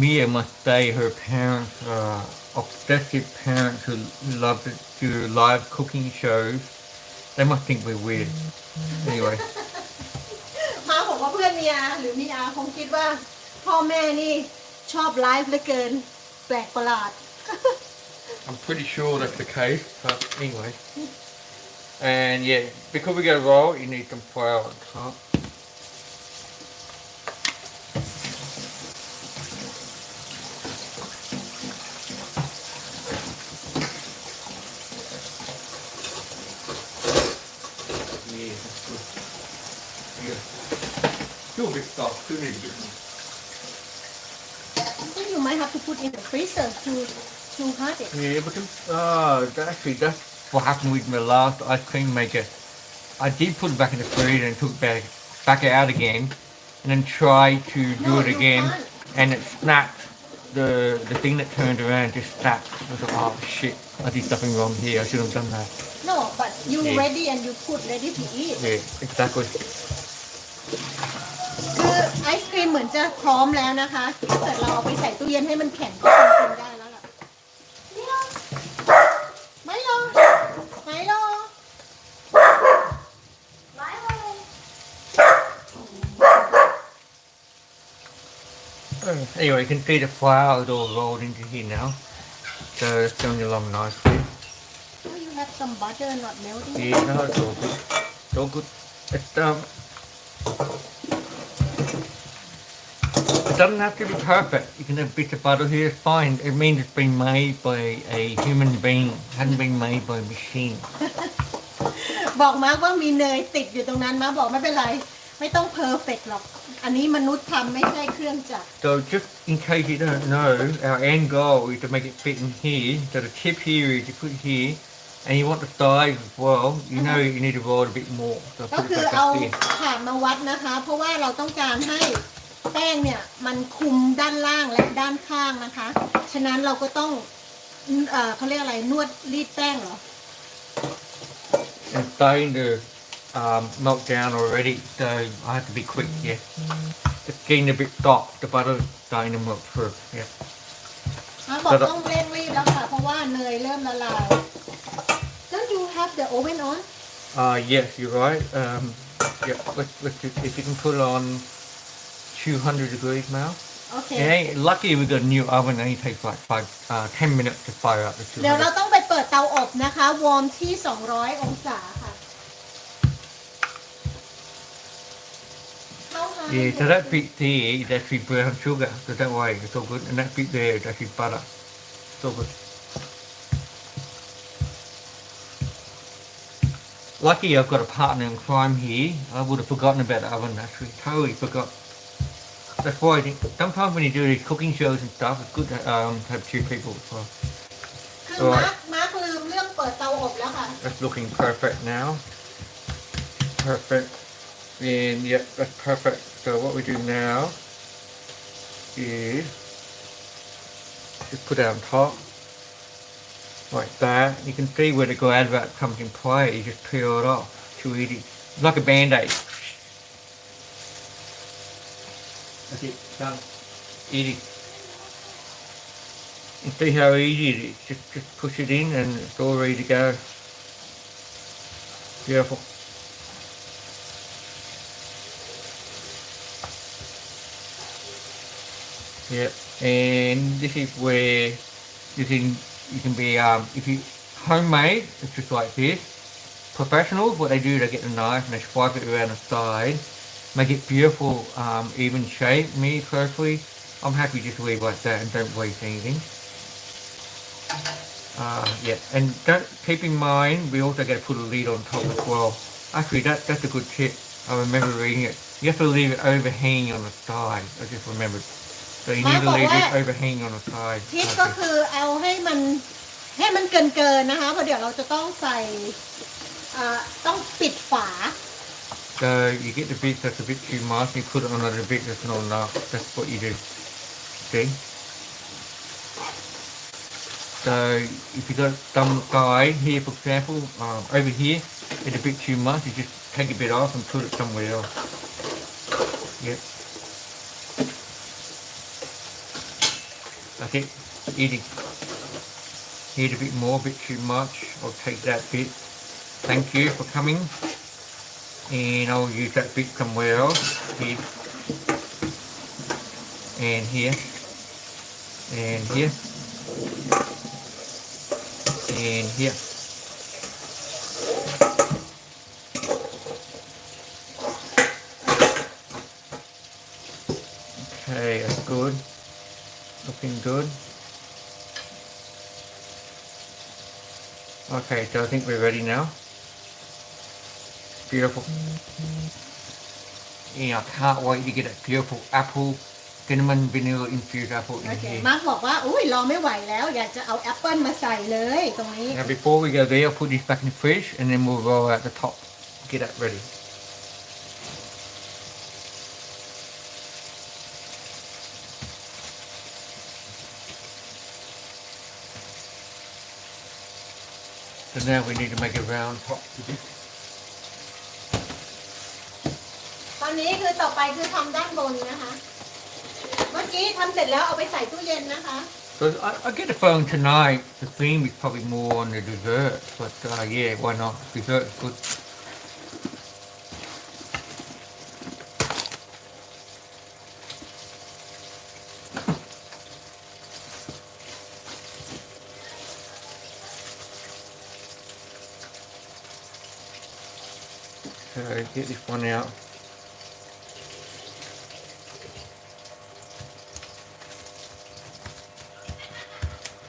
Mia must say her parents are obsessive parents who love to do live cooking shows. They must think we're weird. Anyway, มาบอกว่าเพื่อนมีอาหรือมีอาคงคิดว่าพ่อแม่นี่ชอบไลฟ์เหลือเกิน แปลกประหลาด I'm pretty sure that's the case, but anyway. And yeah, because we got to roll, you need some flour on top. Yeah, that's good. Yeah. Still a bit soft, still need a bit more. I think you might have to put in the freezer to hard it Yeah, because actually that's what happened with my last ice cream maker. I did put it back in the freezer and took it back out again, and then tried to do No, it you again, can't. and it snapped. The thing that turned around just snapped. I was like, oh shit, I did something wrong here. I should have done that. No but you Yeah. ready and you put ready to eat Yeah, exactly. คือไอศครีมเหมือนจะพร้อมแล้วนะคะถ้าเกิดเราเอาไปใส่ตู้เย็นให้มันแข็งก็คงกินได้แล้วล่ะ Anyway, you can see the flour is all rolled into here now. So it's going along nicely. Oh, you have some butter not melting. Yeah, no, it's all good. It's all good. It's, it doesn't have to be perfect. You can have bits of butter here, it's fine. It means it's been made by a human being. It hadn't been made by a machine. บอกมาว่ามีเนยติดอยู่ตรงนั้นมาบอกไม่เป็นไร ไม่ต้องเพอร์เฟกหรอก อันนี้มนุษย์ทำไม่ใช่เครื่องจักร So just in case you don't know, our end goal is to make it fit in here. So the tip here is you put here, and you want the size as well. You know you need to roll it a bit more. So ก็ put คื it อ back เอา up here. ถาดมาวัดนะคะ เพราะว่าเราต้องการให้แป้งเนี่ยมันคุมด้านล่างและด้านข้างนะคะ ฉะนั้นเราก็ต้องเขาเรียกอะไรนวดรีดแป้งเหรอ It's starting to melt down already, so I have to be quick here. It's getting a bit soft. The butter is starting to melt through. Yeah. บอกต้องเร่งรีบแล้วค่ะ เพราะว่าเนยเริ่มละลาย Don't you have the oven on? Yes, you're right. Yeah, let's if you can put it on 200 degrees now. Okay. Yeah, lucky we got a new oven. It only takes like 10 minutes to fire up the เดี๋ยวเรา 200. ต้องไปเปิดเตาอบนะคะ วอร์มที่ 200 องศาค่ะ Yeah, so that bit there is actually brown sugar, so don't worry, it's all good. And that bit there is actually butter. It's all good. Lucky I've got a partner in crime here. I would have forgotten about the oven actually. Totally forgot. That's why I think sometimes when you do these cooking shows and stuff, it's good to have two people as well. คือมาร์คลืมเรื่องเปิดเตาอบแล้วค่ะ That's looking perfect now. Perfect. And yeah, that's perfect. So what we do now is just put it on top like that. You can see where the glad wrap comes in play. You just peel it off. Too easy. It's like a band-aid. That's it. Done. Easy. You see how easy it is. Just push it in and it's all ready to go. Beautiful. Yep, and this is where you can be if you homemade, it's just like this. Professionals, what they do, they get the knife and they swipe it around the side, make it beautiful, even shape. Me personally, I'm happy just to leave like that and don't waste anything. Yeah, and don't keep in mind we also got to put a lid on top as well. Actually, that's a good tip. I remember reading it. You have to leave it overhanging on the side. I just remembered. So you need to leave it overhanging on the side. ทิปก็คือเอาให้มันเกินนะคะเพราะเดี๋ยวเราจะต้องใส่ต้องปิดฝา So you get the bit that's a bit too much, you put it on another bit that's not enough. That's what you do. See? So if you got some side here, for example, over here, it's a bit too much, you just take a bit off and put it somewhere else. Yep. That's it. Easy. Need a bit more, a bit too much. I'll take that bit. Thank you for coming. And I'll use that bit somewhere else. Here. And here. And here. And here. Okay, that's good. Looking good. Okay, so I think we're ready now. Beautiful. Yeah, I can't wait to get that beautiful apple, cinnamon vanilla infused apple in โอเค here. มาร์คบอกว่าอุ้ยรอไม่ไหวแล้วอยากจะเอาแอปเปิลมาใส่เลยตรงนี้ Now before we go there, I'll put this back in the fridge and then we'll roll out the top. Get that ready. So now we need to make a round top to this. ตอนนี้คือต่อไปคือทำด้านบนนะคะ เมื่อกี้ทำเสร็จแล้วเอาไปใส่ตู้เย็นนะคะ So I get the phone tonight. The theme is probably more on the dessert, but yeah, why not? Dessert is good. So get this one out.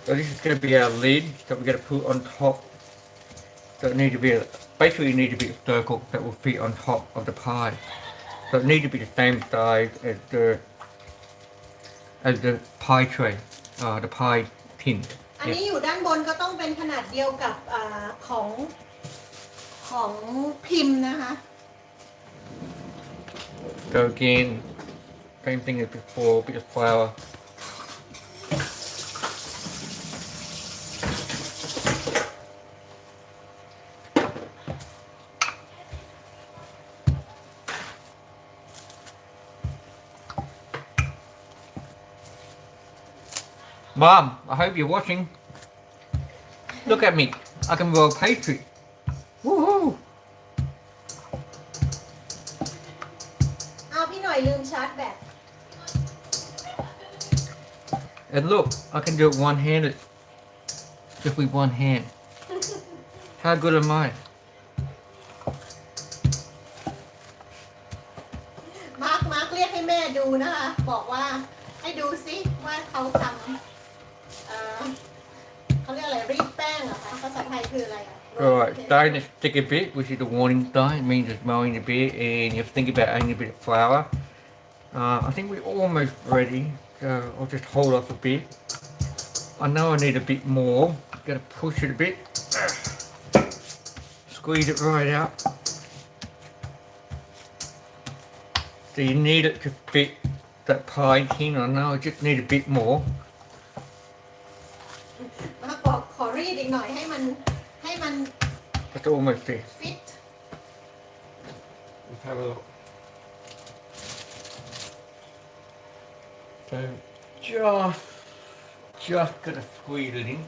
So this is going to be our lid that we're going to put on top. So it need to be basically need to be a circle that will fit on top of the pie. So it need to be the same size as the pie tray, the pie tin. อันนี้อยู่ด้านบนก็ต้องเป็นขนาดเดียวกับของพิมพ์นะคะ So again, same thing as before, a bit of flour. Mom, I hope you're watching. Look at me. I can roll pastry. Woohoo! เอาพี่หน่อยลืมชาร์จแบต And look, I can do it one-handed. Just with one hand. How good am I? มาร์คเรียกให้แม่ดูนะคะ บอกว่าให้ดูซิว่าเขาทำเขาเรียกอะไรรีดแป้งเหรอคะภาษาไทยคืออะไรอ่ะ Alright, starting to stick a bit, which is the warning sign. It means it's mowing a bit, and you have to think about adding a bit of flour. I think we're almost ready, so I'll just hold off a bit. I know I need a bit more. Gotta push it a bit. Squeeze it right out. So you need it to fit that pie tin. I know I just need a bit more. มาร์คบอกขอรีดอีกหน่อยให้มัน That's almost there. ฟิต Let's have a look. So just gonna squeeze it in.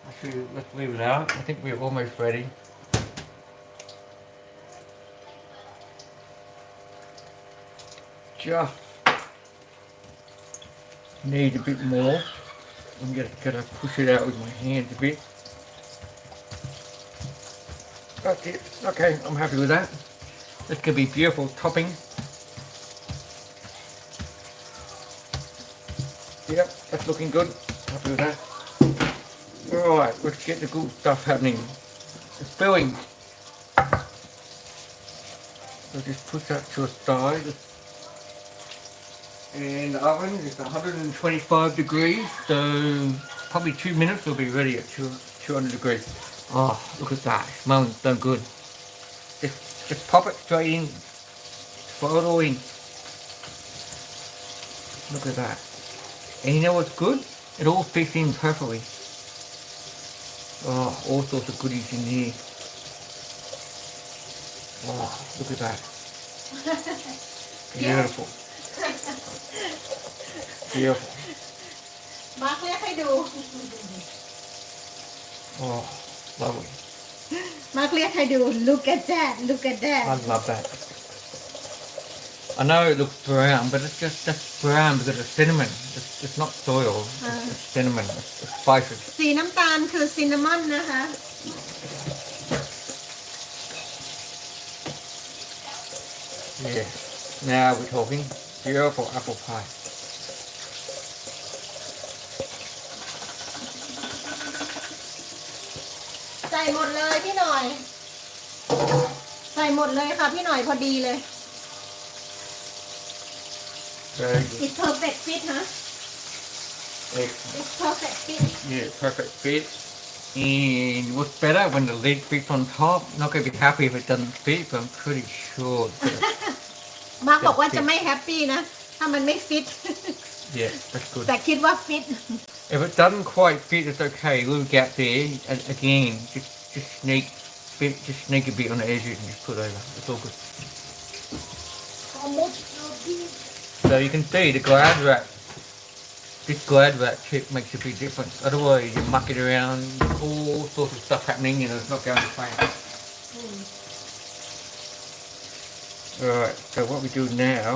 Actually, let's leave it out. I think we're almost ready. Just need a bit more. I'm gonna push it out with my hands a bit. That's it. Okay, I'm happy with that. This could be beautiful topping. Yep, that's looking good. Happy with that. Alright, let's get the good stuff happening. The filling. So just push that to a side. And the oven is 125 degrees, so probably 2 minutes we'll be ready at 200 degrees. Oh, look at that, it smells so good. Just pop it straight in, throw it all in. Look at that. And you know what's good? It all fits in perfectly. Oh, all sorts of goodies in here. Oh, look at that. Beautiful. Beautiful. มาร์คเรียกให้ดู Oh, lovely. มาร์คเรียกให้ดู look at that look at that I love that. I know it looks brown, but it's just brown because it's cinnamon. It's not soil. It's cinnamon. It's spices. สีน้ำตาลคือซินนามอนนะคะ Yeah. Now we're talking beautiful apple pie. ใส่หมดเลยพี่หน่อย ใส่หมดเลยค่ะพี่หน่อยพอดีเลย Very good. It's perfect fit ฮะ Excellent. It's perfect fit Yeah, perfect fit. And what's better when the lid fits on top? Not gonna be happy if it doesn't fit, but I'm pretty sure. It's gonna- มาร์คบอกว่าจะไม่แฮปปี้นะ ถ้ามันไม่ฟิต yeah, that's good. แต่คิดว่าฟิต If it doesn't quite fit, it's okay. A little gap there, and again, just sneak a bit on the edges and just put over. It's all good. So you can see the glad wrap. This glad wrap chip makes a big difference. Otherwise, you muck it around, all sorts of stuff happening, it's not going to plan. Alright, so what we do now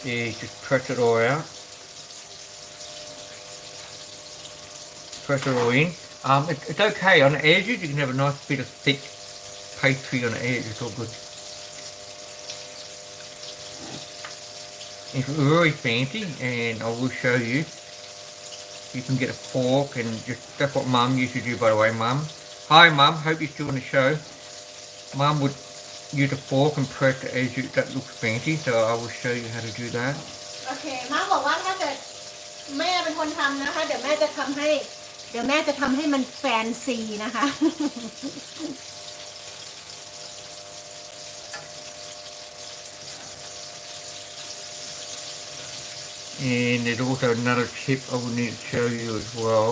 is just press it all out. Press it all in. It's okay, on the edges you can have a nice bit of thick pastry on the edge. It's all good. It's really fancy, and I will show you. You can get a fork and just, that's what Mum used to do, by the way, Mum. Hi Mum, hope you're still on the show. Mum would use a fork and press the edge. That looks fancy, so I will show you how to do that. โอเคม้าบอกว่าถ้าเกิดแม่เป็นคนทำนะคะเดี๋ยวแม่จะทำให้มันแฟนซีนะคะ And there's also another tip I will need to show you as well.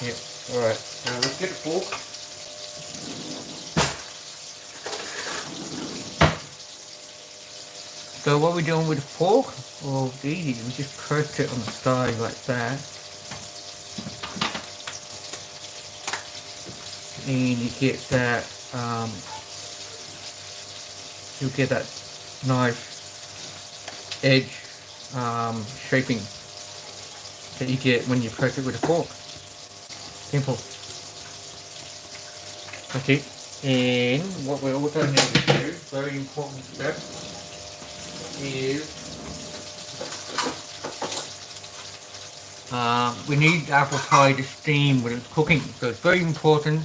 Yep, alright, now let's get a fork. So what we're doing with the fork, well it's easy, we just press it on the side like that. And you get that, you'll get that nice edge shaping that you get when you press it with a fork. Simple. That's it. And what we also need to do, very important step, is we need apple pie to steam when it's cooking. So it's very important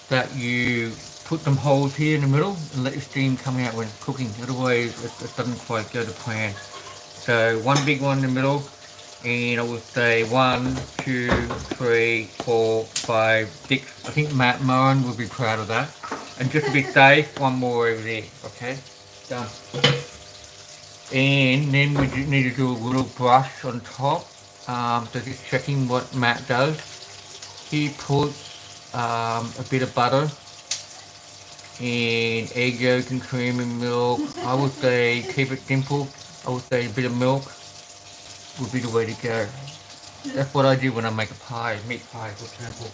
that you put some holes here in the middle and let the steam come out when it's cooking. Otherwise it doesn't quite go to plan. So one big one in the middle, and I would say 1, 2, 3, 4, 5, 6. I think Maew will be proud of that. And just to be safe, one more over there. Okay, done. And then we need to do a little brush on top. So just checking what Matt does. He puts a bit of butter and egg yolk and cream and milk. I would say keep it simple. I would say a bit of milk would be the way to go. That's what I do when I make a pie, meat pie, for example.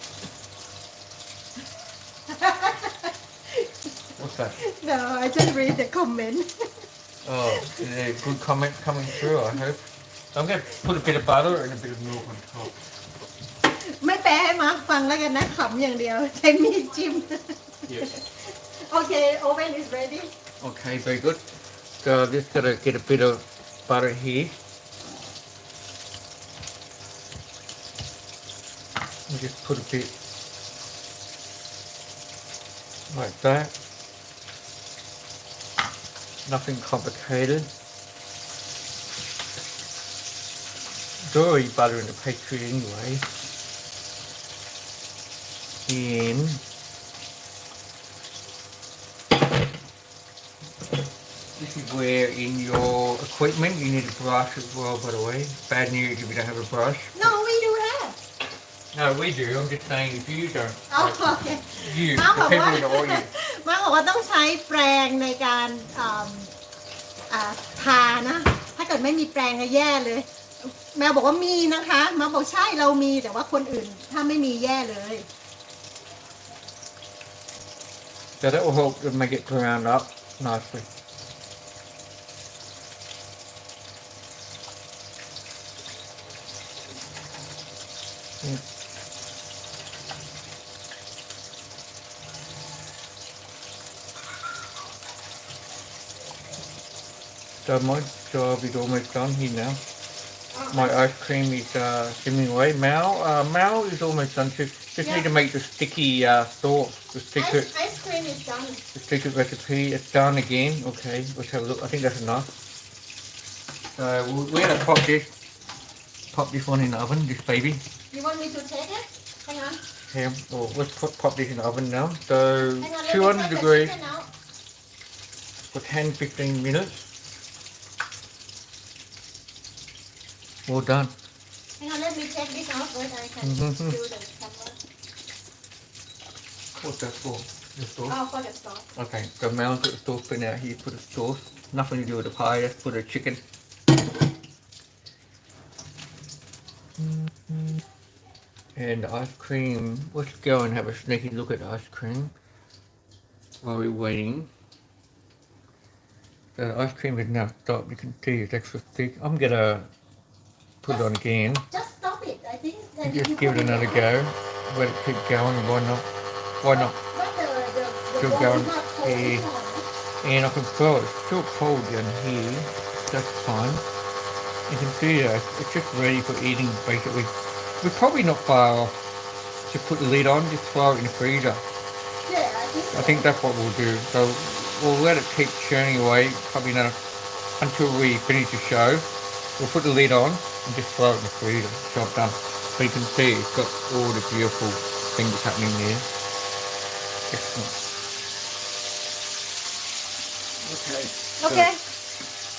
What's that? No, I just read the comment. Oh, is there a good comment coming through, I hope. So I'm going to put a bit of butter and a bit of milk on top. ไม่แปลให้มาร์คฟังแล้วกันนะขำอย่างเดียวใช้มีดจิ้ม Yes. Okay, oven is ready. Okay, very good. So I'm just going to get a bit of butter here. And just put a bit like that. Nothing complicated. There's already butter in the pastry anyway. And this is where in your equipment you need a brush as well, by the way. Bad news if you don't have a brush. No, we do have. No, we do. I'm just saying if you don't. อ๋อโอเค You, มาร์คบ the อก people ว่า in the audience. มาร์คบอกว่าต้องใช้แปรงในการทานะ ถ้าเกิดไม่มีแปรงก็แย่เลย แมวบอกว่ามีนะคะมาบอกใช่เรามีแต่ว่าคนอื่นถ้าไม่มีแย่เลย So that will help to make it brown up nicely. Yeah. So my job is almost done here now. My ice cream is simmering away. Maew is almost done. Just Yeah. need to make the sticky sauce, the secret Ice cream is done. the secret recipe. It's done again. Okay, let's have a look. I think that's enough. So we're gonna pop this one in the oven, this baby. You want me to take it? Hang on. Here, well, let's pop this in the oven now. So Hang on, let me 200 take the degrees chicken out. for 10-15 minutes. All done. Hang on, let me take this out first. I can Mhm. do the camera. What's that for? The sauce? Oh, for the sauce. Okay, so Mel put the sauce in out here, put the sauce. Nothing to do with the pie, just put the chicken. And the ice cream. Let's go and have a sneaky look at the ice cream while we're waiting. So the ice cream is now stopped. You can see it's extra thick. I'm gonna put it on again. Just stop it. I think that And just you give put it another in. go. Let it keep going. Why not? Why not? But the still going here, and I can feel it's still cold in here. That's fine. You can see that it's just ready for eating basically. We're probably not far off. Just put the lid on, just throw it in the freezer. Yeah, I think that's what we'll do. So we'll let it keep churning away, probably not until we finish the show. We'll put the lid on and just throw it in the freezer. Job done. So you can see it's got all the beautiful things happening there. Excellent. Okay. Okay.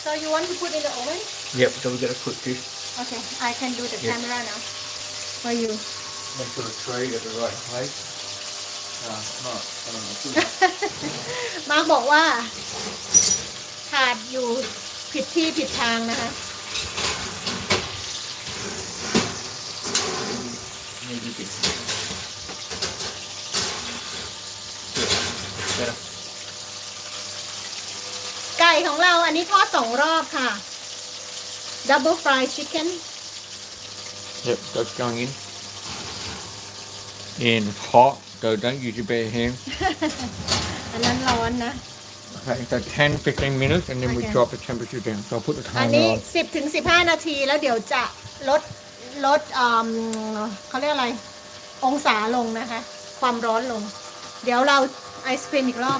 So you want to put in the oven? Yep, so we gotta put this, Okay, I can do the Yeah. camera now for you. make sure the tray at the right height.มาร์กบอกว่าถาดอยู่ผิดที่ผิดทางนะคะ Maybe a bit. Better. ไก่ของเราอันนี้ทอด2 รอบค่ะ double fried chicken Yep, that's going in. And it's hot, so don't use your bare hands. อันนั้นร้อนนะ Okay, so 10-15 minutes and then we Okay. drop the temperature down. So I'll put the อัน timer นี้ on. 10 ถึง 15 นาทีแล้วเดี๋ยวจะลดเขาเรียกอะไร องศาลงนะคะ ความร้อนลง เดี๋ยวเราไอศครีมอีกรอบ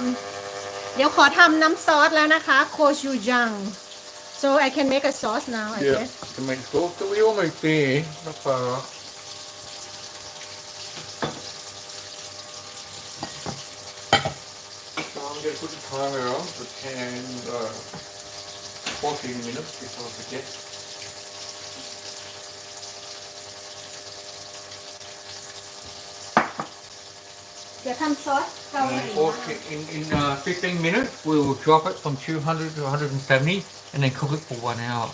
เดี๋ยวขอทำน้ำซอสแล้วนะคะโคชูจัง so I can make a sauce now I Yeah, guess to make sure. So we're almost there. Not far off. So I'm going to put the timer on for 14 minutes before I forget. เดี๋ยวทำซอสเกาหลี And in 15 minutes, we will drop it from 200 to 170 and then cook it for 1 hour.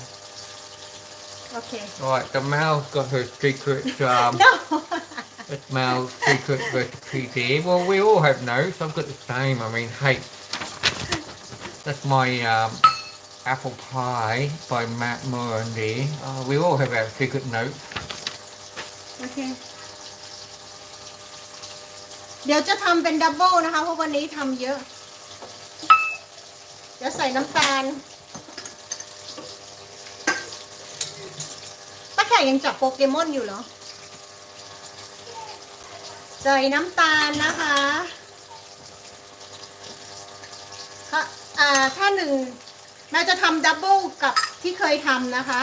โอเค Alright, the Maew got her secret, no it's Maew's secret recipe there. Well, we all have notes. I've got the same. I mean, hey, that's my apple pie by Matt Moore and there. We all have our secret notes. โอเค เดี๋ยวจะทำเป็นดับเบิลนะคะ เพราะวันนี้ทำเยอะ เดี๋ยวใส่น้ำตาลป้าแขกยังจับโปเกมอนอยู่เหรอ ใส่น้ำตาลนะคะถ้า1แม่จะทำดับเบิลกับที่เคยทำนะคะ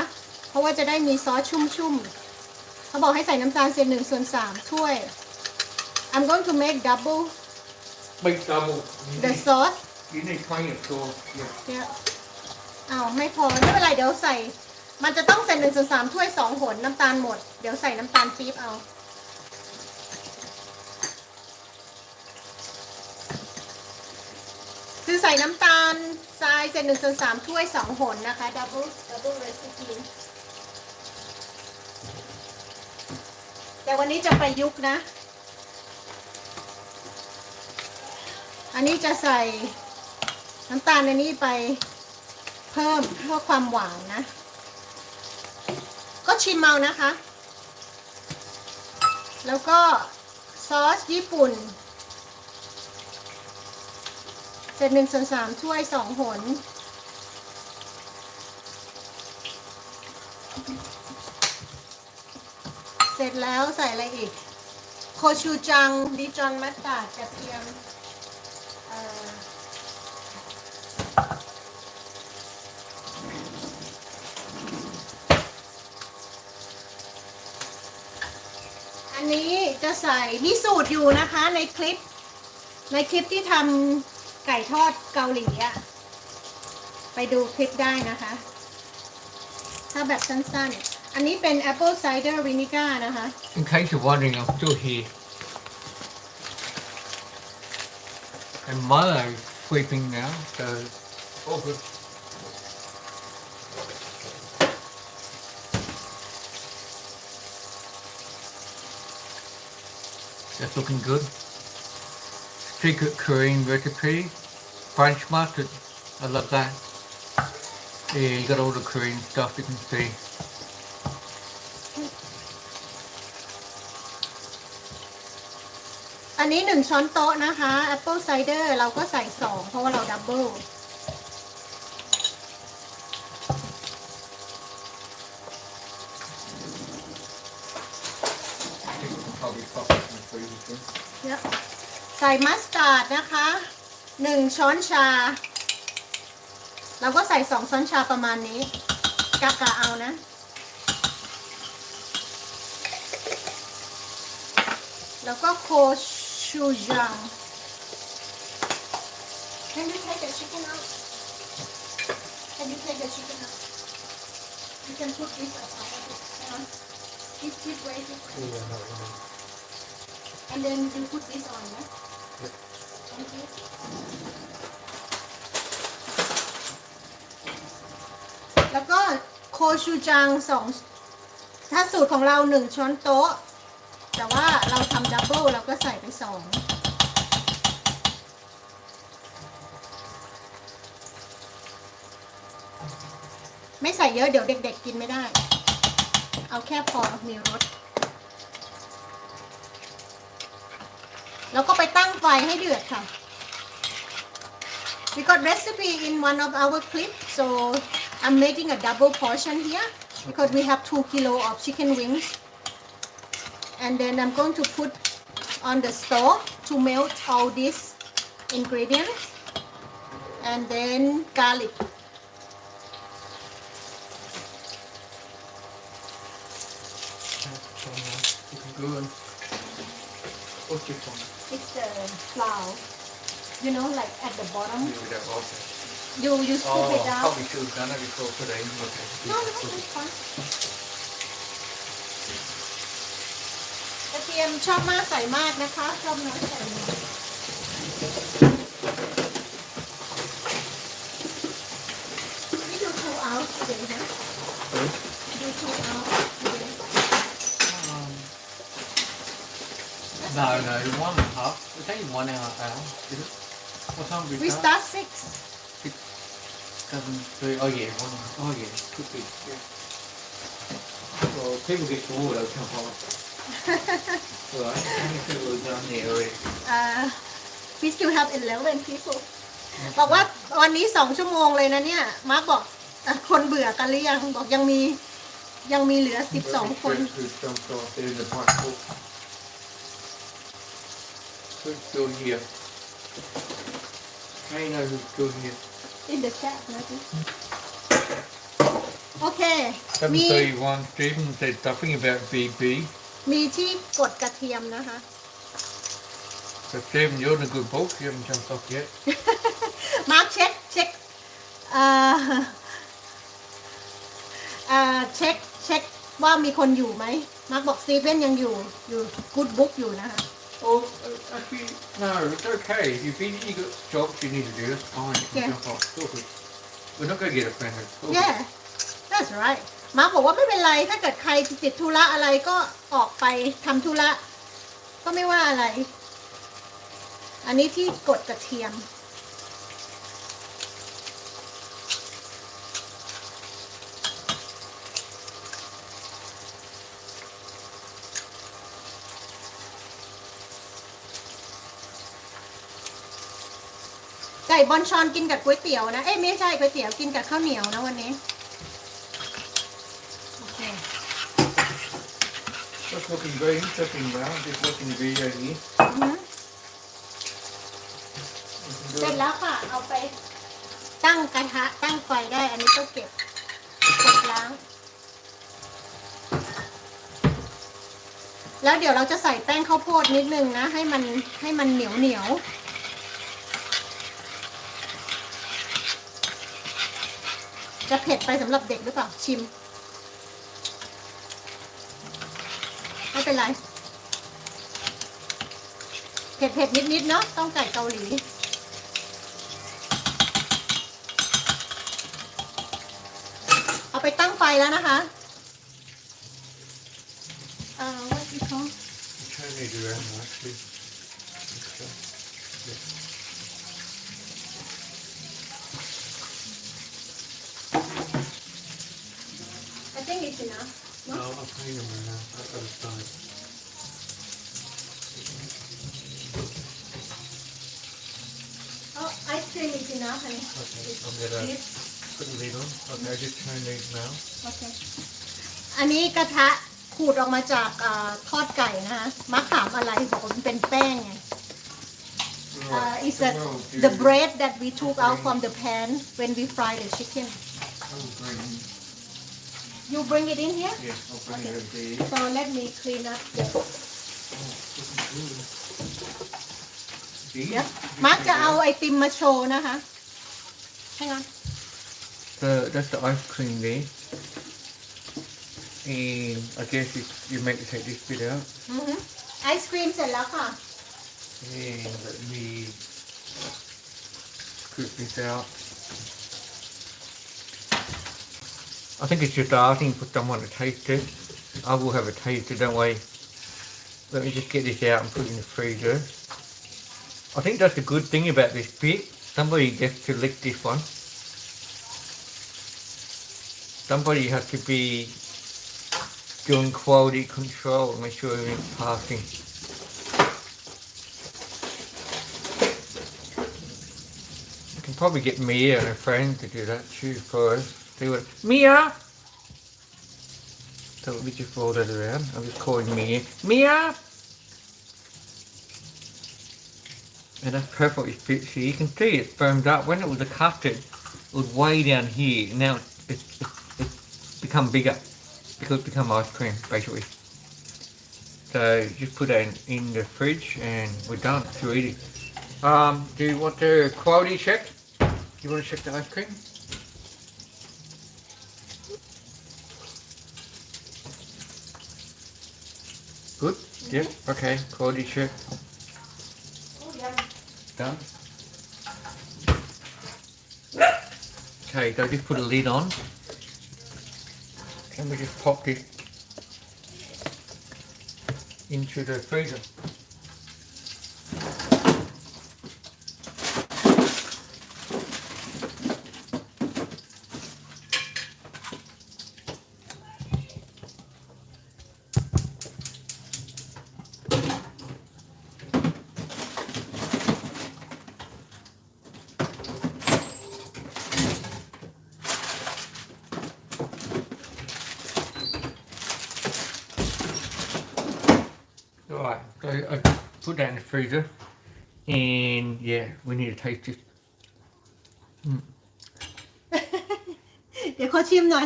เพราะว่าจะได้มีซอสชุ่มๆเขาบอกให้ใส่น้ำตาลเศษ1/3 ถ้วย I'm going to make double Make double. the sauce You need plenty of sauce. Yeah. เนี่ยอ้าวไม่พอไม่เป็นไรเดี๋ยวใส่ มันจะต้องใส่1/3 ถ้วย2 หนน้ำตาลหมด เดี๋ยวใส่น้ำตาลปี๊บเอา คือใส่น้ำตาลทรายเศษ1/3 ถ้วย2 หนนะคะ double recipe แต่วันนี้จะประยุกต์นะ อันนี้จะใส่น้ำตาลในนี้ไปเพิ่มเพื่อความหวานนะ ก็ชิมเอานะคะ แล้วก็ซอสญี่ปุ่นเศษ1/3 ถ้วย2 หน เสร็จแล้วใส่อะไรอีก โคชูจัง ดิจอนมัสตาร์ดกระเทียมอันนี้จะใส่มีสูตรอยู่นะคะในคลิปที่ทำไก่ทอดเกาหลีอะไปดูคลิปได้นะคะ ถ้าแบบสั้นๆ อันนี้เป็น apple cider vinegar นะคะ In case you're wondering, I'm still here. And Maew sleeping now, so all good. That's looking good. Secret Korean recipe. French mustard. I love that. Yeah, you got all the Korean stuff you can see. อันนี้1ช้อนโต๊ะนะคะแอปเปิลไซเดอร์เราก็ใส่2เพราะว่าเราดับเบิล Probably pop it in the freezer too. ใส่มัสตาร์ดนะคะ1ช้อนชาเราก็ใส่2ช้อนชาประมาณนี้กะเอานะแล้วก็โคชูจัง Can you take the chicken out? Can you take the chicken out? You can put this aside. Keep waiting. Yeah, no, no. And then you put this on, yeah? Yep. Thank you. แล้วก็โคชูจัง2ถ้าสูตรของเรา1ช้อนโต๊ะแต่ว่าเราทำดับเบิลเราก็ใส่ไป2ไม่ใส่เยอะเดี๋ยวเด็กๆกินไม่ได้เอาแค่พอมีรสแล้วก็ไปตั้งไฟให้เดือดค่ะ We got recipe in one of our clips so I'm making a double portion here because we have 2 kilo of chicken wings and then I'm going to put on the stove to melt all these ingredients and then garlic Good. What's this one? it's the flour you know like at the bottom Yeah, that also. you scoop it out Probably should have done it before today. Okay. no it's fine กระเทียมชอบมากใส่มากนะคะชอบน้อยใส่น้อยนี่ดู 2 ounce เลยนะ Good. ดู 2 ounce เลย No, 1.5. It's only 1 hour, is it? What time do we start 6 7, 3. Oh yeah, 1 hour. Oh yeah, could be. Yeah. Well, people get bored, they'll jump on it. Right, how many people are down there already? we still have 11 people บอกว่าวันนี้2 ชั่วโมงเลยนะเนี่ยมาร์คบอกคนเบื่อกันหรือยังบอกยังมีเหลือ12 คน Who's jumped off there in the back book? Who's still here? How do you know who's still here? in the chat นะจ๊ะโอเคมี 731 Stephen said something about BB. มีที่กดกระเทียมนะคะ So Stephen, you're in a good book. You haven't jumped off yet. มาร์คเช็คเช็คว่ามีคนอยู่ไหมมาร์คบอกสตีเฟนยังอยู่กู๊ดบุ๊กอยู่นะคะ Oh, actually, no, it's okay. If you've been, you got jobs you need to do, that's fine. You can Yeah. jump off. It's all good. We're not going to get offended. It's all good. yeah that's right มาร์คบอกว่าไม่เป็นไรถ้าเกิดใครติดธุระอะไรก็ออกไปทำธุระก็ไม่ว่าอะไร อันนี้ที่กดกระเทียมไก่บอนชอนกินกับก๋วยเตี๋ยวนะไม่ใช่ก๋วยเตี๋ยวกินกับข้าวเหนียวนะวันนี้โอเค That's looking very interesting now. Just watching the video here. เสร็จแล้วค่ะ เอาไปตั้งกระทะตั้งไฟได้ อันนี้ก็เก็บล้าง แล้วเดี๋ยวเราจะใส่แป้งข้าวโพดนิดนึงนะ ให้มันเหนียวจะเผ็ดไปสำหรับเด็กหรือเปล่าชิมไม่เป็นไรเผ็ดนิดเนาะต้องไก่เกาหลีเอาไปตั้งไฟแล้วนะคะว่าที่เขา Turn it around actually. Okay. Yeah. I think it's enough No, I'll turn them around. I've got to start. enough honey Okay, I'm gonna put the lid on. Okay, I just turn these now. โอเคอันนี้กระทะขูดออกมาจากทอดไก่นะคะมะขามอะไรบอกว่ามันเป็นแป้งไงis that the bread that we took out from the pan when we fry the chicken you bring it in here Yes, I'll bring it over there. so let me clean up the เดี๋ยวมาร์คจะเอาไอติมมาโชว์นะคะให้ก่อน So that's the ice cream there. And I guess you make take this bit out. ไอศครีมเสร็จแล้วค่ะ And let me scoop this out. I think it's just asking for someone to taste it. I will have a taste it, don't worry. Let me just get this out and put it in the freezer. I think that's the good thing about this bit. Somebody gets to lick this one. Somebody has to be doing quality control and make sure everything's passing. You can probably get Mia and her friend to do that too for us. See what Mia? So let me just roll that around. I'm just calling Mia. Mia! And that's perfectly fit. So you can see it's firmed up. When it was a custard, it was way down here. Now it's become bigger because it's become ice cream basically. So just put that in the fridge and we're done. It's too easy. Do you want the quality check? You want to check the ice cream? Good? Yep. Okay. Quality check. Done. Okay, so just put a lid on. And we just pop this into the freezer. Alright, so I put that in the freezer and yeah, we need to taste it. เดี๋ยวขอชิมหน่อย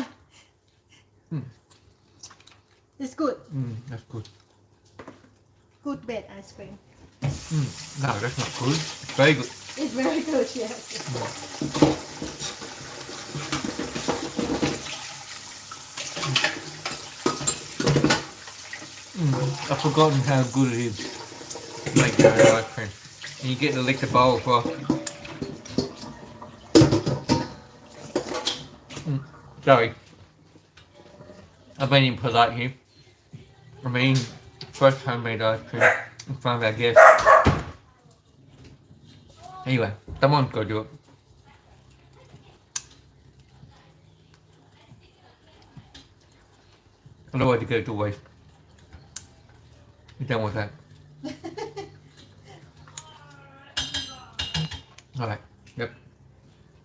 It's good That's good. good bed ice cream No, that's not good. It's very good. It's very good yes I've forgotten how good it is to make your own ice cream. And you get to lick the bowl as well. Sorry. I've been impolite here. I mean, first homemade ice cream in front of our guests. Anyway, someone's got to do it. Otherwise you go to waste. You don't want that. Alright, yep.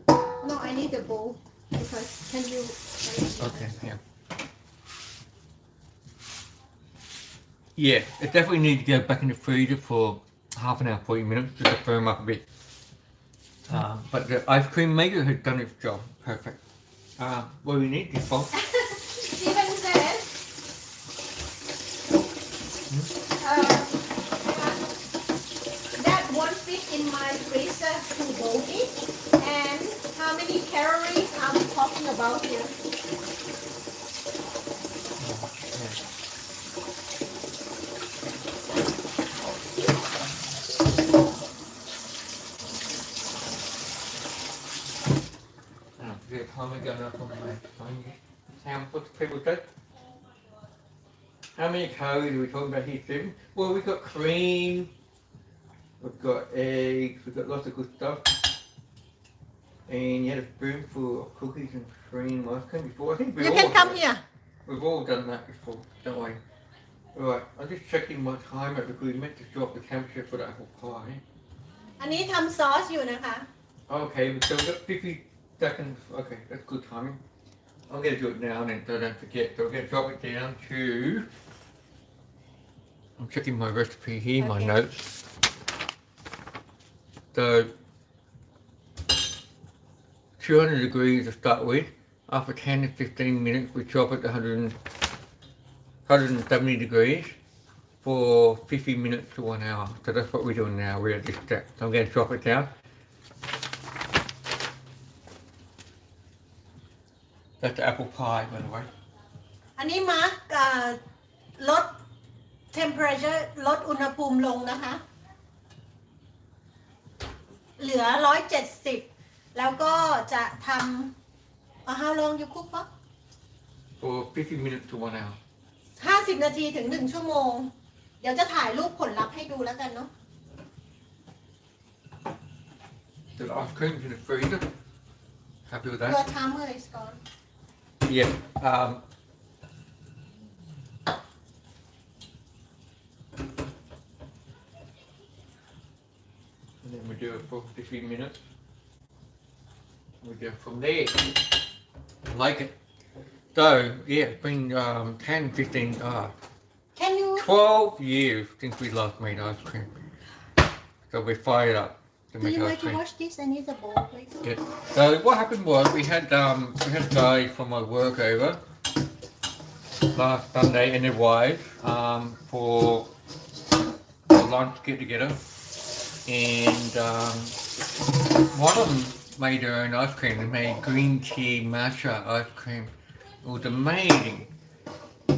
No I need the bowl because can you Okay, yeah. Yeah, it definitely needs to go back in the freezer for half an hour, 40 minutes just to firm up a bit. But the ice cream maker has done its job. Perfect. What do we need this for? Steven says that won't fit in my freezer too bulky and how many calories are we talking about here The comment going up on my phone. How much people take? How many calories are we talking about here, Stephen? Well, we've got cream, we've got eggs, we've got lots of good stuff. And you had a spoonful of cookies and cream ice cream before. I think you can come here we've all done that before, don't we? Alright, I'm just checking my timer because we meant to drop the temperature for that whole pie. อันนี้ทำซอสอยู่นะคะ Okay, so we've got 50 seconds. Okay, that's good timing. I'm going to do it now and then so I don't forget. So we're going to drop it down to. I'm checking my recipe here, my Okay. notes. So 200 degrees to start with. After 10 to 15 minutes, we drop it to 170 degrees for 50 minutes to 1 hour. So that's what we're doing now. We're at this step. So I'm going to drop it down. That's the apple pie, by the way. อันนี้มาร์กลด temperature ลดอุณหภูมิลงนะคะ เหลือ 170 แล้วก็จะทำhow long you cook for For 50 minutes to 1 hour. 50 นาทีถึง 1 ชั่วโมง เดี๋ยวจะถ่ายรูปผลลัพธ์ให้ดูแล้วกันเนาะ The ice cream in the freezer. Happy with Your that? timer is gone Yeah. And then we do it for 15 minutes. We go from there. Like it. So, yeah, it's been 10, 15, Can you 12 years since we last made ice cream. So we're fired up to do make you ice like to cream. wash this? I need a bowl please Yeah. So what happened was we had guys from my work over last Sunday and their wives for lunch get together, and one of them made their own ice cream. They made green tea matcha ice cream. It was amazing.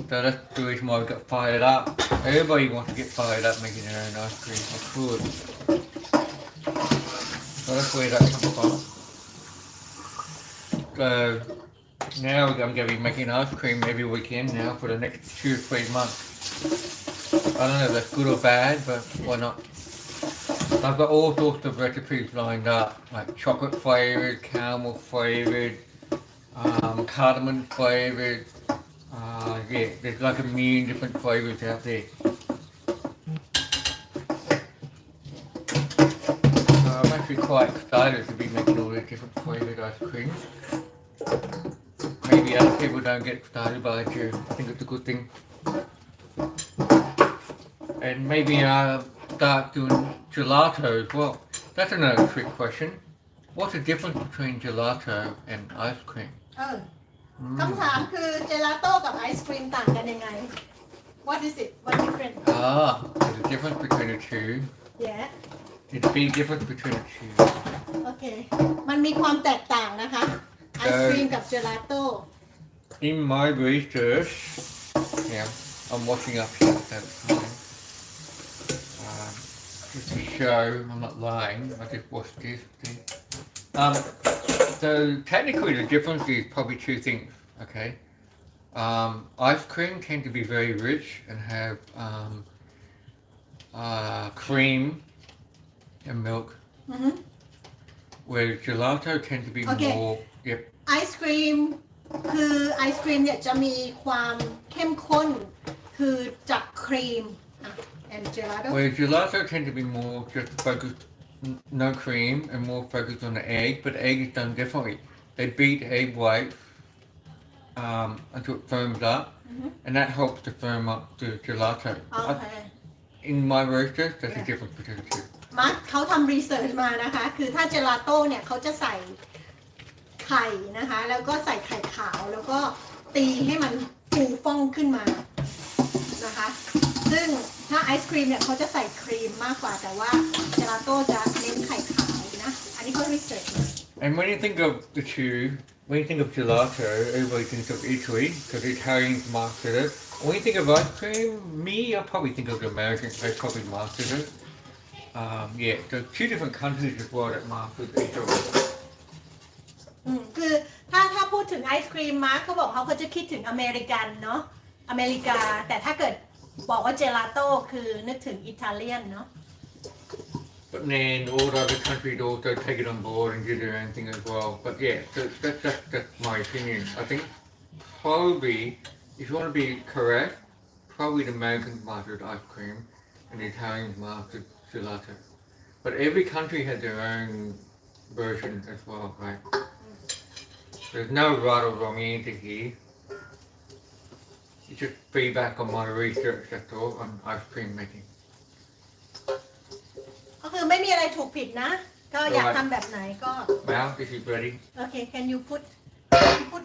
So that's the reason why we got fired up. Everybody wants to get fired up making their own ice cream. It's good. So that's where that comes from. So now I'm going to be making ice cream every weekend now for the next 2 or 3 months. I don't know if that's good or bad, but why not? I've got all sorts of recipes lined up, like chocolate flavored, caramel flavored, cardamom flavored. Yeah, there's like a million different flavors out there. I'm actually quite excited to be making all these different flavored ice creams. Maybe other people don't get excited, but I do. I think it's a good thing. And maybe start doing gelato as well. That's another trick question. What's the difference between gelato and ice cream? คำถามคือเจลาโต้กับไอศครีมต่างกันยังไง What is it? What different? There's a difference between the two. Yeah. There's a big difference between the two. โอเค มันมีความแตกต่างนะคะ ไอศครีมกับเจลาโต้ In my research, yeah, I'm watching up here at the time. Just to show I'm not lying, I just watched this thing. So technically the difference is probably two things, okay? Ice cream tend to be very rich and have cream and milk, whereas gelato tend to be Okay. more, yep, ไอศครีมคือไอศครีมเนี่ยจะมีความเข้มข้นคือจากครีมand gelato whereas gelato tend to be more just focused, no cream, and more focused on the egg, but the egg is done differently. They beat the egg white until it firms up, and that helps to firm up the gelato. โอเค In my research, that's the Yeah. difference between the two. มาร์คเขาทำรีเสิร์ชมานะคะ คือถ้าเจลาโต้เนี่ยเขาจะใส่ไข่นะคะ แล้วก็ใส่ไข่ขาว แล้วก็ตีให้มันฟูฟ่องขึ้นมานะคะ ซึ่งถ้าไอศครีมเนี่ยเขาจะใส่ครีมมากกว่า แต่ว่าเจลาโต้จะเน้นไข่ขาวนะ อันนี้เขารีเสิร์ชมา And when you think of the two, when you think of gelato, everybody thinks of Italy because the Italians mastered it. When you think of ice cream, me, I probably think of the Americans. They probably mastered it. Yeah, so two different countries as well that mastered each other. คือถ้าพูดถึงไอศครีมมาร์คเขาบอกเขาก็จะคิดถึงอเมริกันเนาะอเมริกา แต่ถ้าเกิดบอกว่าเจลาโต้คือนึกถึงอิตาเลียนเนาะ But then all the other countries also take it on board and do their own thing as well. But yeah, so that's my opinion. I think probably, if you want to be correct, probably the Americans mastered ice cream and the Italians mastered gelato. But every country had their own version as well, right? There's no right or wrong answer here. It's just feedback on my research, that's all, on ice cream making. ก็คือไม่มีอะไรถูกผิดนะ ก็อยากทำแบบไหนก็ Now, this is ready. Okay can you put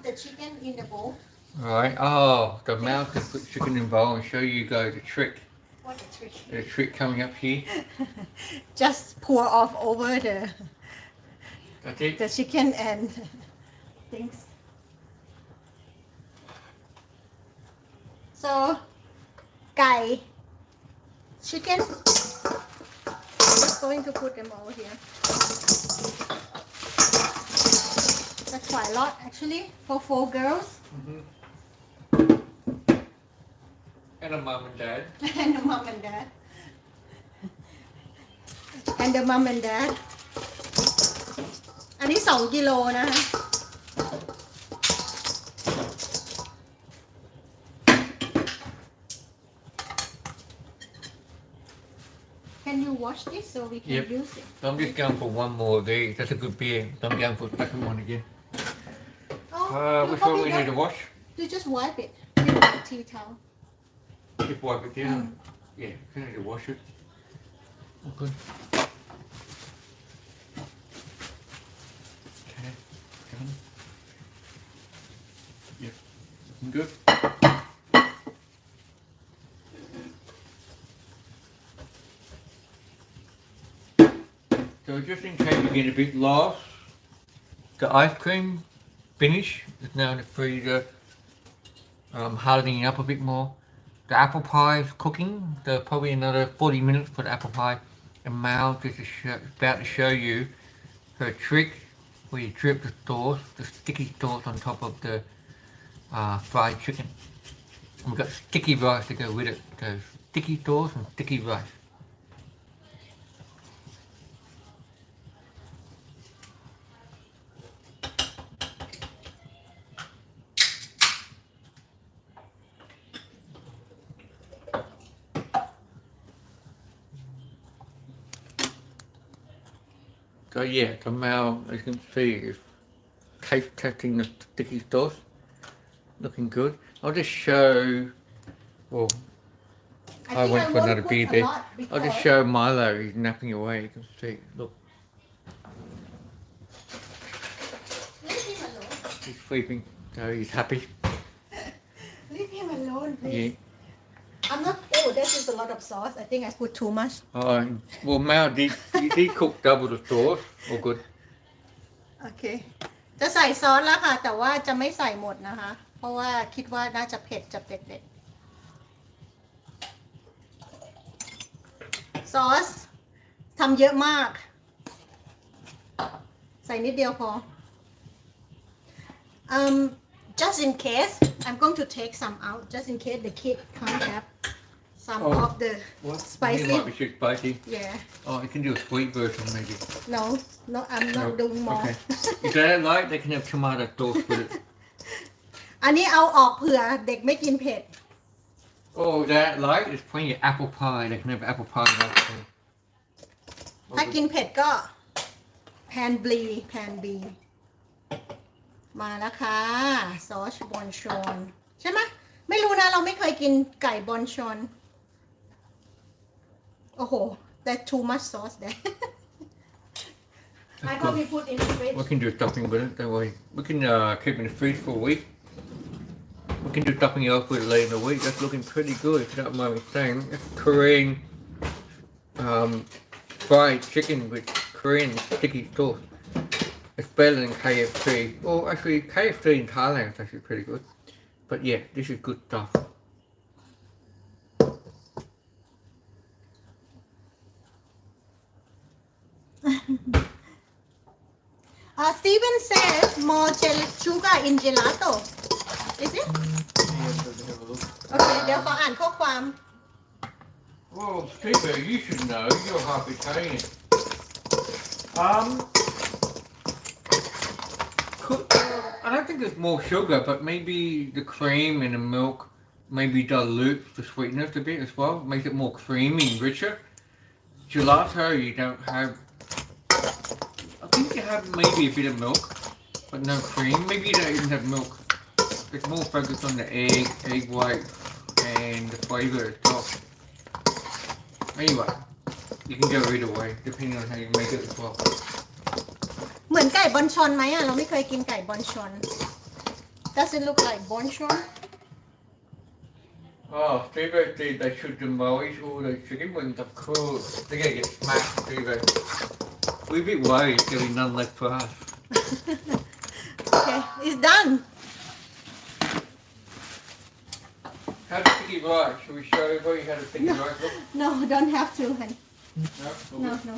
the chicken in the bowl Alright, oh, the mouse can put chicken in bowl and show you guys the trick. What the trick The trick coming up here. Just pour off over That's it. the chicken and things So ไก่ chicken I'm just going to put them over here That's quite a lot actually for 4 girls Mm-hmm. And a mom and dad. and the mom and dad and the mom and dad อันนี้2 กิโลนะคะ Can you wash this so we can Yep. use it? So I'm just going for one more of these. That's a good beer. So I'm going for the second one again. Oh, you Which one probably we need to don't- wash? You just wipe it with a tea towel. Just wipe it down. Yeah, we need to wash it. Okay. Okay, done. Yep, looking good. So just in case you get a bit lost, the ice cream finish is now in the freezer, hardening up a bit more. The apple pie is cooking, so probably another 40 minutes for the apple pie. And Maew is about to show you her trick where you drip the sauce, the sticky sauce on top of the fried chicken. And we've got sticky rice to go with it, so sticky sauce and sticky rice. So yeah, so Maew, as you can see, is taste testing the sticky sauce. Looking good. I'll just show, well, I think went for won't another put beer a there. lot I'll just because- show Milo, he's napping away, you can see, look, Leave him alone. he's sleeping, so he's happy. Leave him alone, Yeah. please. I'm not. Oh, this is a lot of sauce. I think I put too much. Oh, well Maew did cook double the sauce, all good. โอเค จะใส่ซอสแล้วค่ะ แต่ว่าจะไม่ใส่หมดนะคะ เพราะว่าคิดว่าน่าจะเผ็ดจะเด็ดๆซอสทำเยอะมาก ใส่นิดเดียวพอ just in case I'm going to take some out just in case the kid can't have some Oh. of the What? Spicy. It might be too spicy. yeah Oh, you can do a sweet version maybe. no I'm not No. doing more Okay. If they don't like, they can have tomato sauce with it. อันนี้เอาออกเผื่อเด็กไม่กินเผ็ด Oh, that like, there's plenty of apple pie. They can have apple pie with ice cream. ถ้ากินเผ็ดก็แพนบี มาแล้วค่ะ ซอสบอนชอนใช่ไหมไม่รู้นะ เราไม่เคยกินไก่บอนชอน โอ้โห that's too much sauce there I probably put in the fridge We can do stuffing with it, don't worry. We can keep it in the fridge for a week. We can do stuffing else with it later in the week. That's looking pretty good, if you don't mind me saying. It's Korean fried chicken with Korean sticky sauce. It's better than KFC. Well, actually, KFC in Thailand is actually pretty good. But yeah, this is good stuff. Steven says more sugar in gelato is it okay เดี๋ยวขออ่านข้อความ Well, Steve, you should know. You're half Italian. I don't think there's more sugar, but maybe the cream and the milk maybe dilutes the sweetness a bit as well. Makes it more creamy and richer. Gelato, you don't have. I think you have maybe a bit of milk, but no cream. Maybe you don't even have milk. It's more focused on the egg white, and the flavour itself. Anyway, you can go either way, depending on how you make it as well. เหมือนไก่บอนชอนไหมเราไม่เคยกินไก่บอนชอน Does it look like bonchon? Oh, Steve, they should demolish all those chicken wings, of course. They're gonna get smashed, Steve. We're a bit worried there'll be none left for us. Okay, it's done. How to sticky rice? Shall we show everybody how to sticky rice look? No, don't have to, honey. No? No.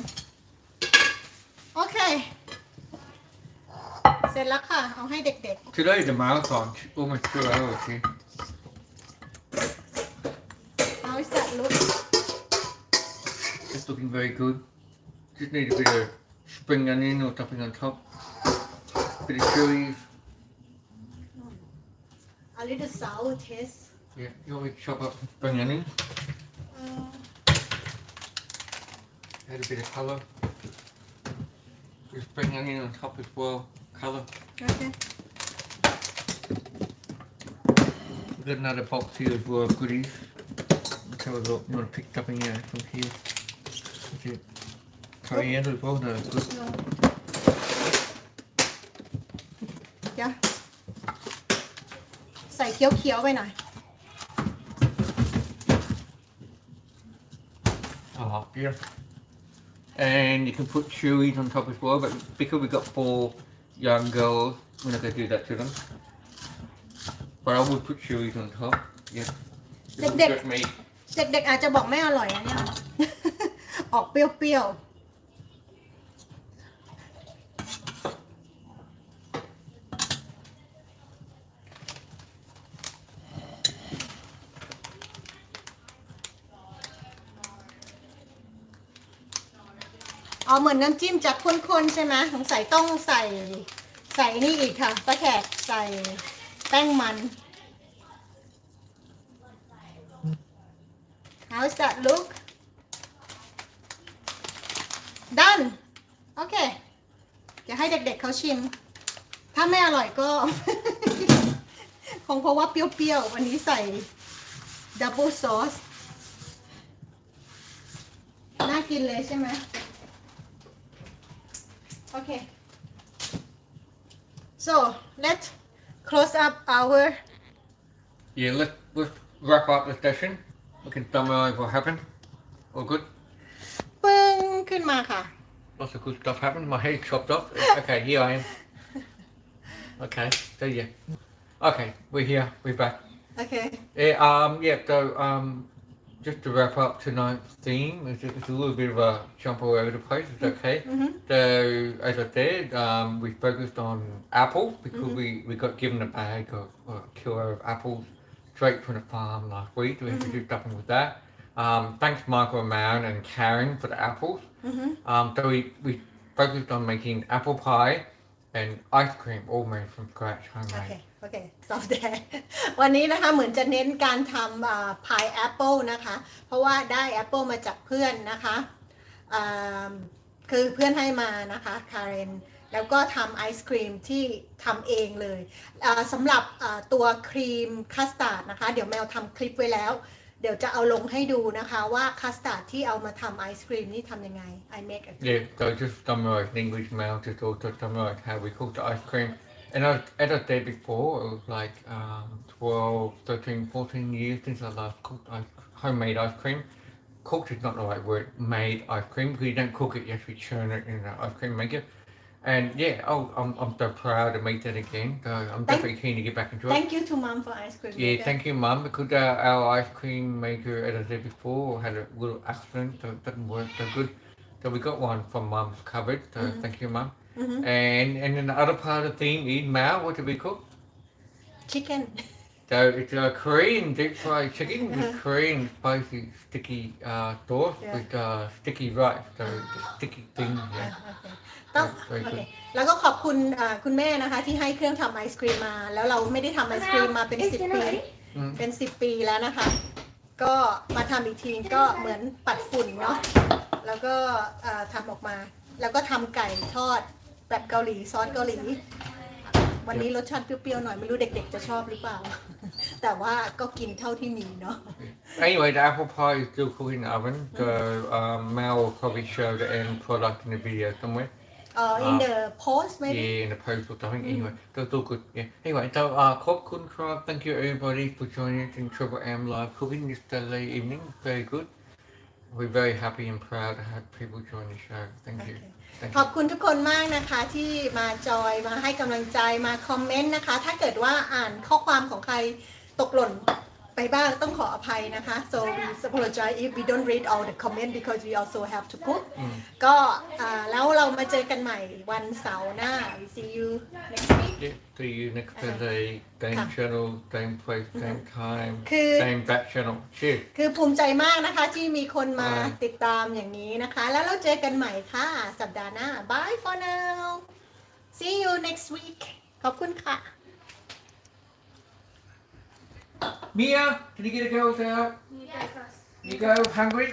Okay. เสร็จแล้วค่ะ เอาให้เด็ก Today the marathon, almost 2 hours here. ๆ How is that look? It's looking very good. Just need a bit of spring onion or something on top. Bit of chilies. A little sour taste. Yeah, you want me to chop up some spring onion? Add a bit of colour. Bit of spring onion on top as well. Colour. Okay. We've got another box here as well of goodies. Let's have a look. You want to pick something here from here? That's it. Coriander as well. No, it's good. No. Yeah. ใส่เคี้ยวๆไปหน่อย Oh, yeah. And you can put chilies on top as well, but because we've got 4 young girls, we're not going to do that to them. But I would put chilies on top. Yeah. This is Dek-dek. just me. เด็กๆอาจจะบอกไม่อร่อยนะเนี่ย ออกเปรี้ยวๆเหมือนน้ำจิ้มจะข้นๆใช่ไหมสงสัยต้องใส่นี่อีกค่ะป้าแขกใส่แป้งมัน How's that look? Done. Okay. เดี๋ยวให้เด็กๆเขาชิม ถ้าไม่อร่อยก็ คงเพราะว่าเปรี้ยวๆ วันนี้ใส่ double sauce น่ากินเลยใช่ไหม Okay. So let's close up our. Yeah, let's wrap up the session. We can summarize what happened. All good? ปึ้งขึ้นมาค่ะ Lots of good stuff happened. My head chopped off. Okay, here I am. Okay, so yeah. Okay, we're here. We're back. Okay. Yeah, so just to wrap up tonight's theme, it's a little bit of a jump all over the place. It's okay. So as I said, we focused on apples because we got given a bag of a kilo of apples straight from the farm last week. We had to do something with that. Thanks Michael and Maew and Karen for the apples. So we focused on making apple pie and ice cream all made from scratch, homemade. Okay, stop there. วันนี้นะคะเหมือนจะเน้นการทำพายแอปเปิลนะคะ เพราะว่าได้แอปเปิลมาจากเพื่อนนะคะคือเพื่อนให้มานะคะคาเรนแล้วก็ทำไอศครีมที่ทำเองเลยสำหรับตัวครีมคัสตาร์ดนะคะเดี๋ยวแมวทำคลิปไว้แล้วเดี๋ยวจะเอาลงให้ดูนะคะว่าคัสตาร์ดที่เอามาทำไอศครีมนี่ทำยังไง I make a Yeah, so just summarize in English, Maew, just also summarize how we cook the ice cream. And as I said before, it was like 12, 13, 14 years since I last cooked homemade ice cream. Cooked is not the right word, made ice cream, because you don't cook it, you actually churn it in the ice cream maker. And yeah, I'm so proud to make that again. So I'm definitely keen to get back into it. Thank you to mom for ice cream. Yeah, thank you, Mum, because our ice cream maker, as I said before, had a little accident, so it didn't work so good. So we got one from Mum's cupboard. So thank you, Mum. And then the other part of the theme is Maew. What did we cook? Chicken. So it's a Korean deep fried chicken with Korean spicy sticky sauce with sticky rice. So the sticky thing. Yeah. ต้อง Very โอเค good. แล้วก็ขอบคุณคุณแม่นะคะที่ให้เครื่องทำไอศครีมมา แล้วเราไม่ได้ทำไอศครีมมาเป็น Is 10 dinner ปี ready? เป็น10 ปีแล้วนะคะ ก็มาทำอีกทีก็เหมือนปัดฝุ่นเนาะแล้วก็ทำออกมา แล้วก็ทำไก่ทอด แบบเกาหลีซอสเกาหลี วันนี้รสชาติเปรี้ยวๆหน่อยไม่รู้เด็กๆจะชอบหรือเปล่า แต่ว่าก็กินเท่าที่มีเนาะ Anyway, the apple pie is still cooking in the oven, so Mel will probably show the end product in the video somewhere. in the post maybe Yeah, in the post or something. Anyway, that's all good. Yeah. Anyway, so Khop Crab, thank you everybody for joining us in Triple M live cooking this Saturday evening. Very good. We're very happy and proud to have people join the show. Thank you. Thank ขอบ you. คุณทุกคนมากนะคะที่มาจอยมาให้กำลังใจมาคอมเมนต์นะคะ ถ้าเกิดว่าอ่านข้อความของใครตกหล่นไปบ้างต้องขออภัยนะคะ so we apologize if we don't read all the comment because we also have to cook ก็แล้วเรามาเจอกันใหม่วันเสาร์หน้า we see you next week Yeah, see you next Saturday. Same channel, same place, same time, คือ same back channel. Cheers. คือภูมิใจมากนะคะที่มีคนมาติดตามอย่างนี้นะคะ แล้วเราเจอกันใหม่ค่ะสัปดาห์หน้า bye for now see you next week ขอบคุณค่ะ Mia, can you get the girls out? You go first. You go hungry?